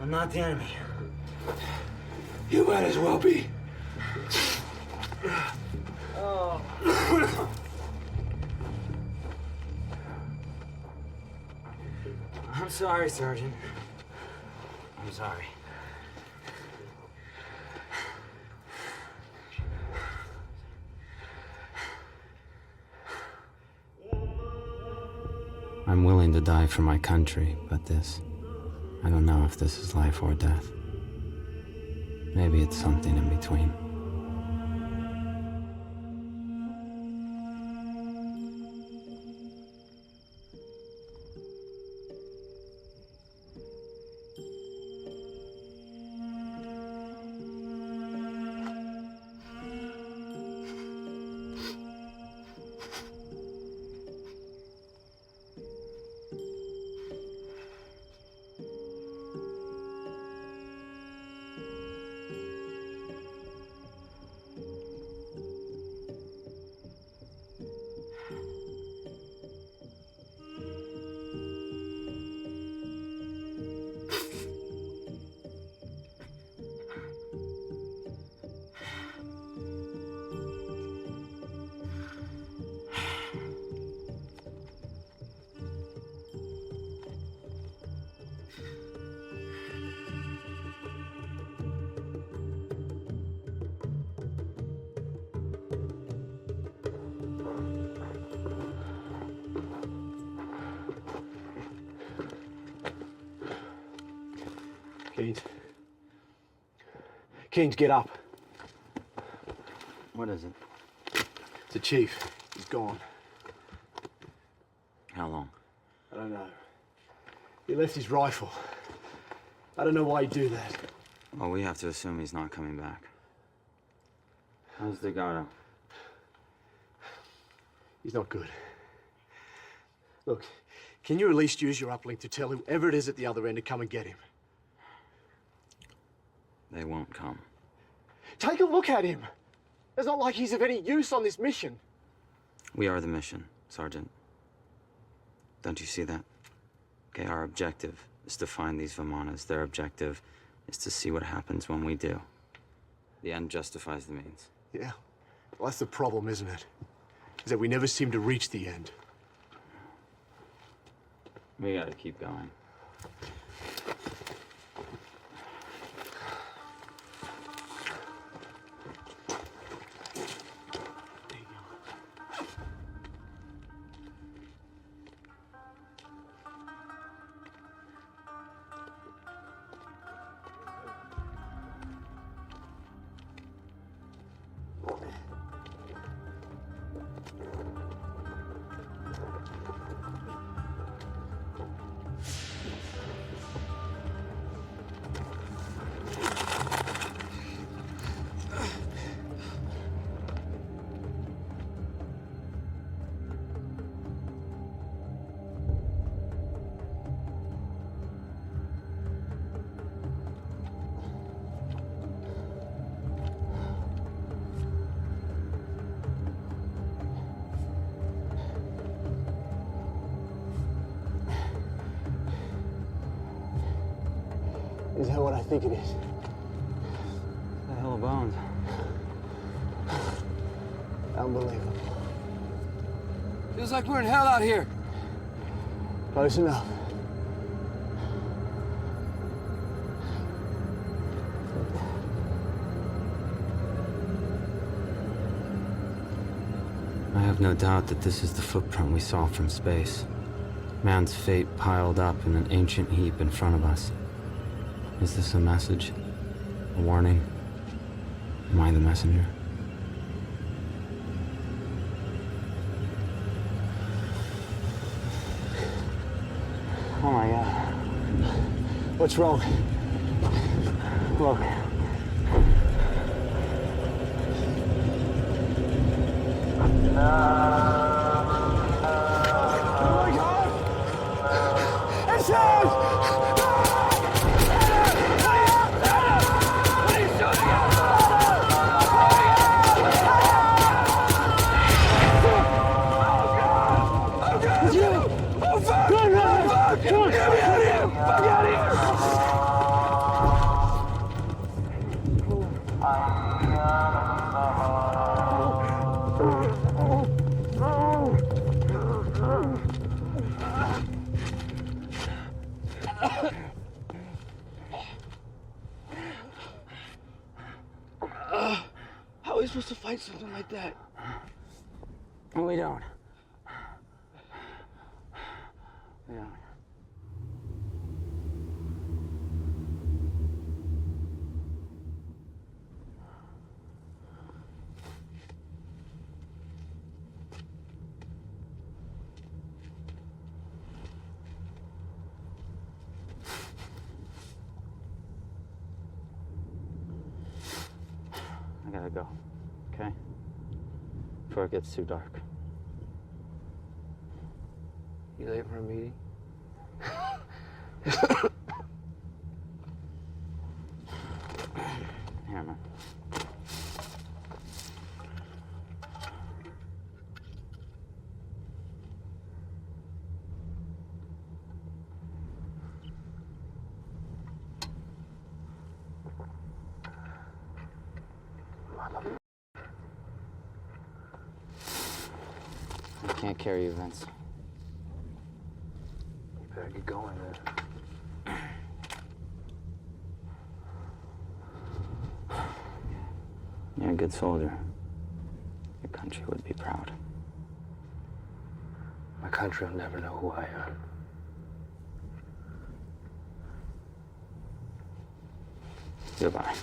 I'm not the enemy. You might as well be. Oh. I'm sorry, Sergeant. I'm sorry. I'm willing to die for my country, but this, I don't know if this is life or death. Maybe it's something in between. Keynes, get up. What is it? It's the Chief. He's gone. How long? I don't know. He left his rifle. I don't know why he'd do that. Well, we have to assume he's not coming back. How's the guy? He's not good. Look, can you at least use your uplink to tell whoever it is at the other end to come and get him? They won't come. Take a look at him. It's not like he's of any use on this mission. We are the mission, Sergeant. Don't you see that? Okay, our objective is to find these Vimanas. Their objective is to see what happens when we do. The end justifies the means. Yeah. Well, that's the problem, isn't it? Is that we never seem to reach the end. We gotta keep going. Is that what I think it is? The hell of bones. Unbelievable. Feels like we're in hell out here. Close enough. I have no doubt that this is the footprint we saw from space. Man's fate piled up in an ancient heap in front of us. Is this a message? A warning? Am I the messenger? Oh my God. What's wrong? Look. Oh my God! It's him! How are we supposed to fight something like that? We don't. We don't. I gotta go, okay? Before it gets too dark. You late for a meeting? Here, man. I can't carry you, Vince. You better get going then. You're a good soldier. Your country would be proud. My country will never know who I am. Goodbye.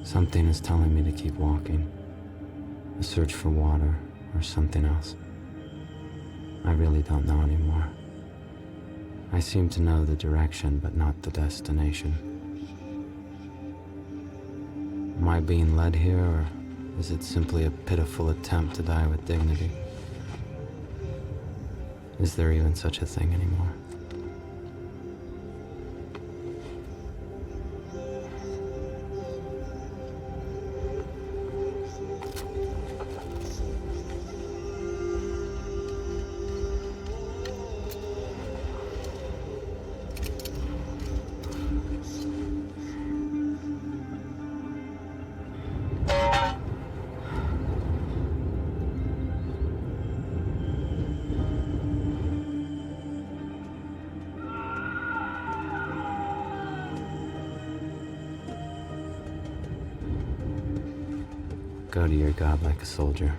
Something is telling me to keep walking. A search for water or something else. I really don't know anymore. I seem to know the direction, but not the destination. Am I being led here, or is it simply a pitiful attempt to die with dignity? Is there even such a thing anymore? Go to your God like a soldier.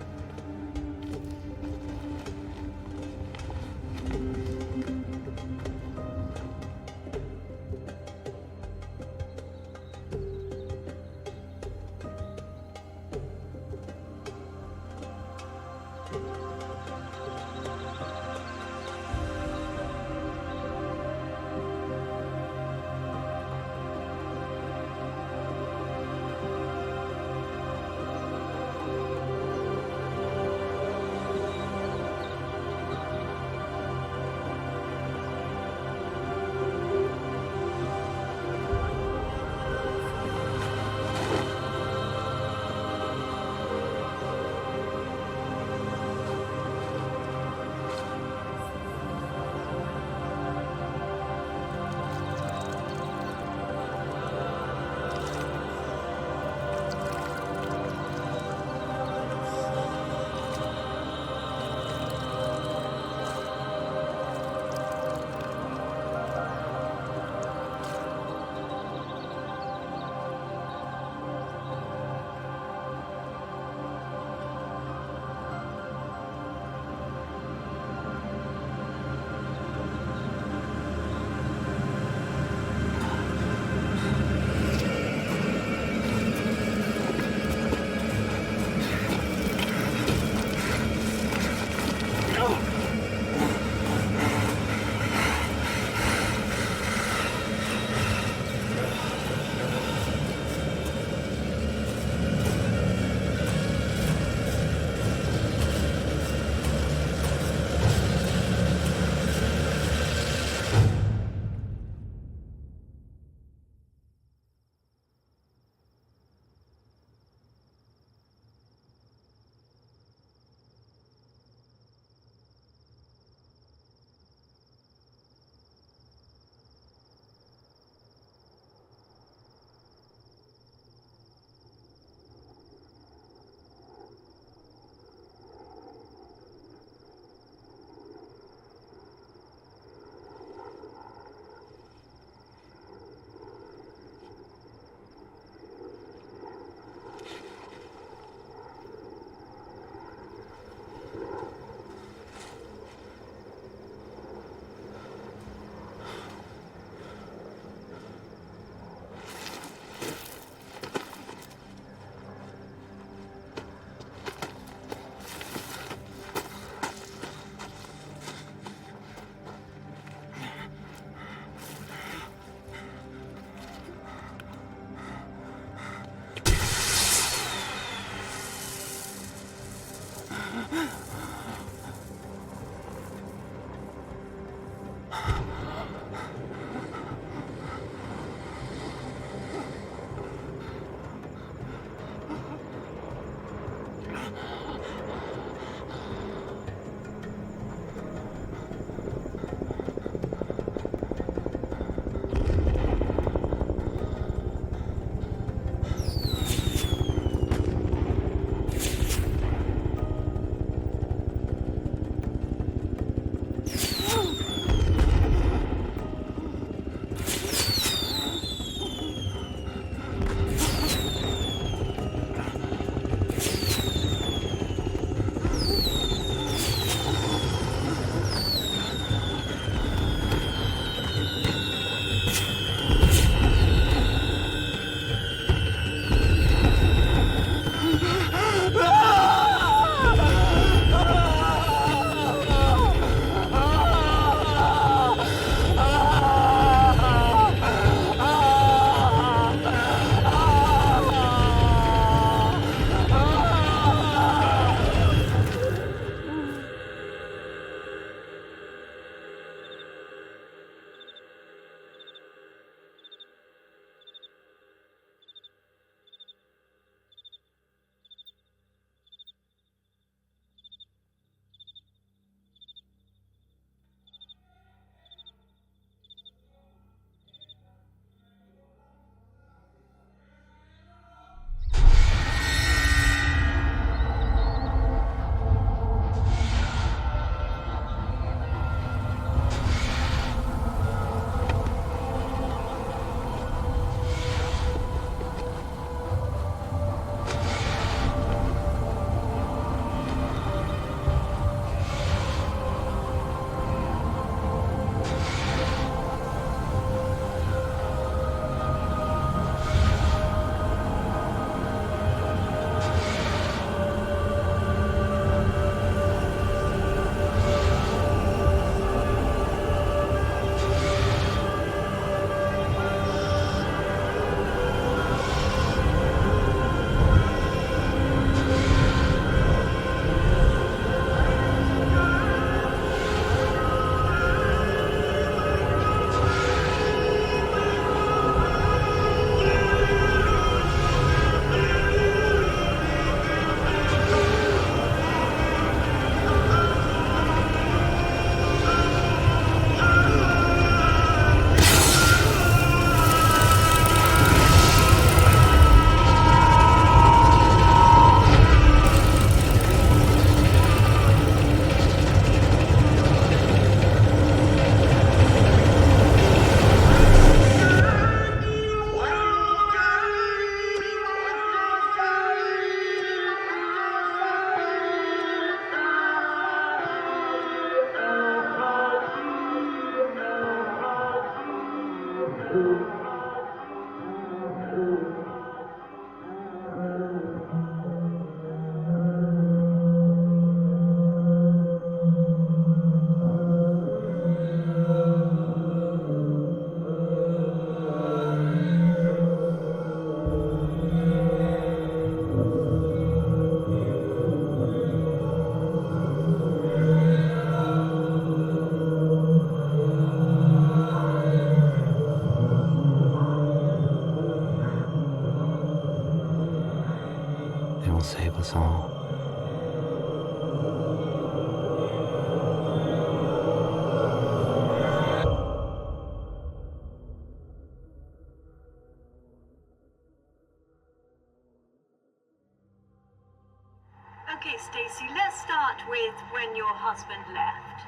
see, let's start with when your husband left.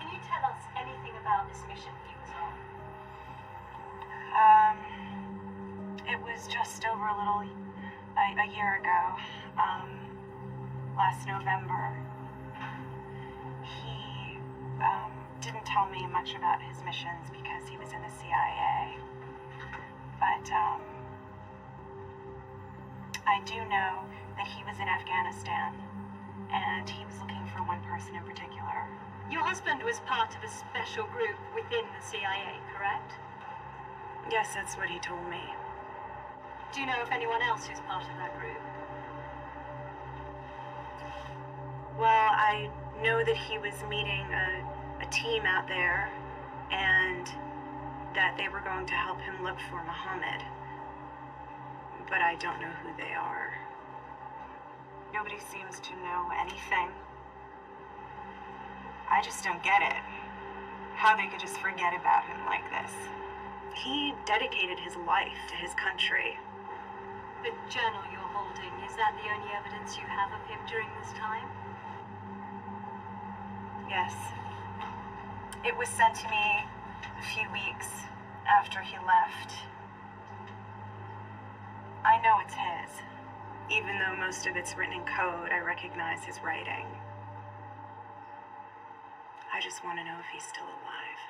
Can you tell us anything about this mission he was on? It was just over a year ago, last November. He didn't tell me much about his missions because he was in the CIA. But I do know that he was in Afghanistan, and he was looking for one person in particular. Your husband was part of a special group within the CIA, correct? Yes, that's what he told me. Do you know of anyone else who's part of that group? Well, I know that he was meeting a team out there, and that they were going to help him look for Muhammad. But I don't know who they are. Nobody seems to know anything. I just don't get it. How they could just forget about him like this. He dedicated his life to his country. The journal you're holding, is that the only evidence you have of him during this time? Yes. It was sent to me a few weeks after he left. I know it's his. Even though most of it's written in code, I recognize his writing. I just want to know if he's still alive.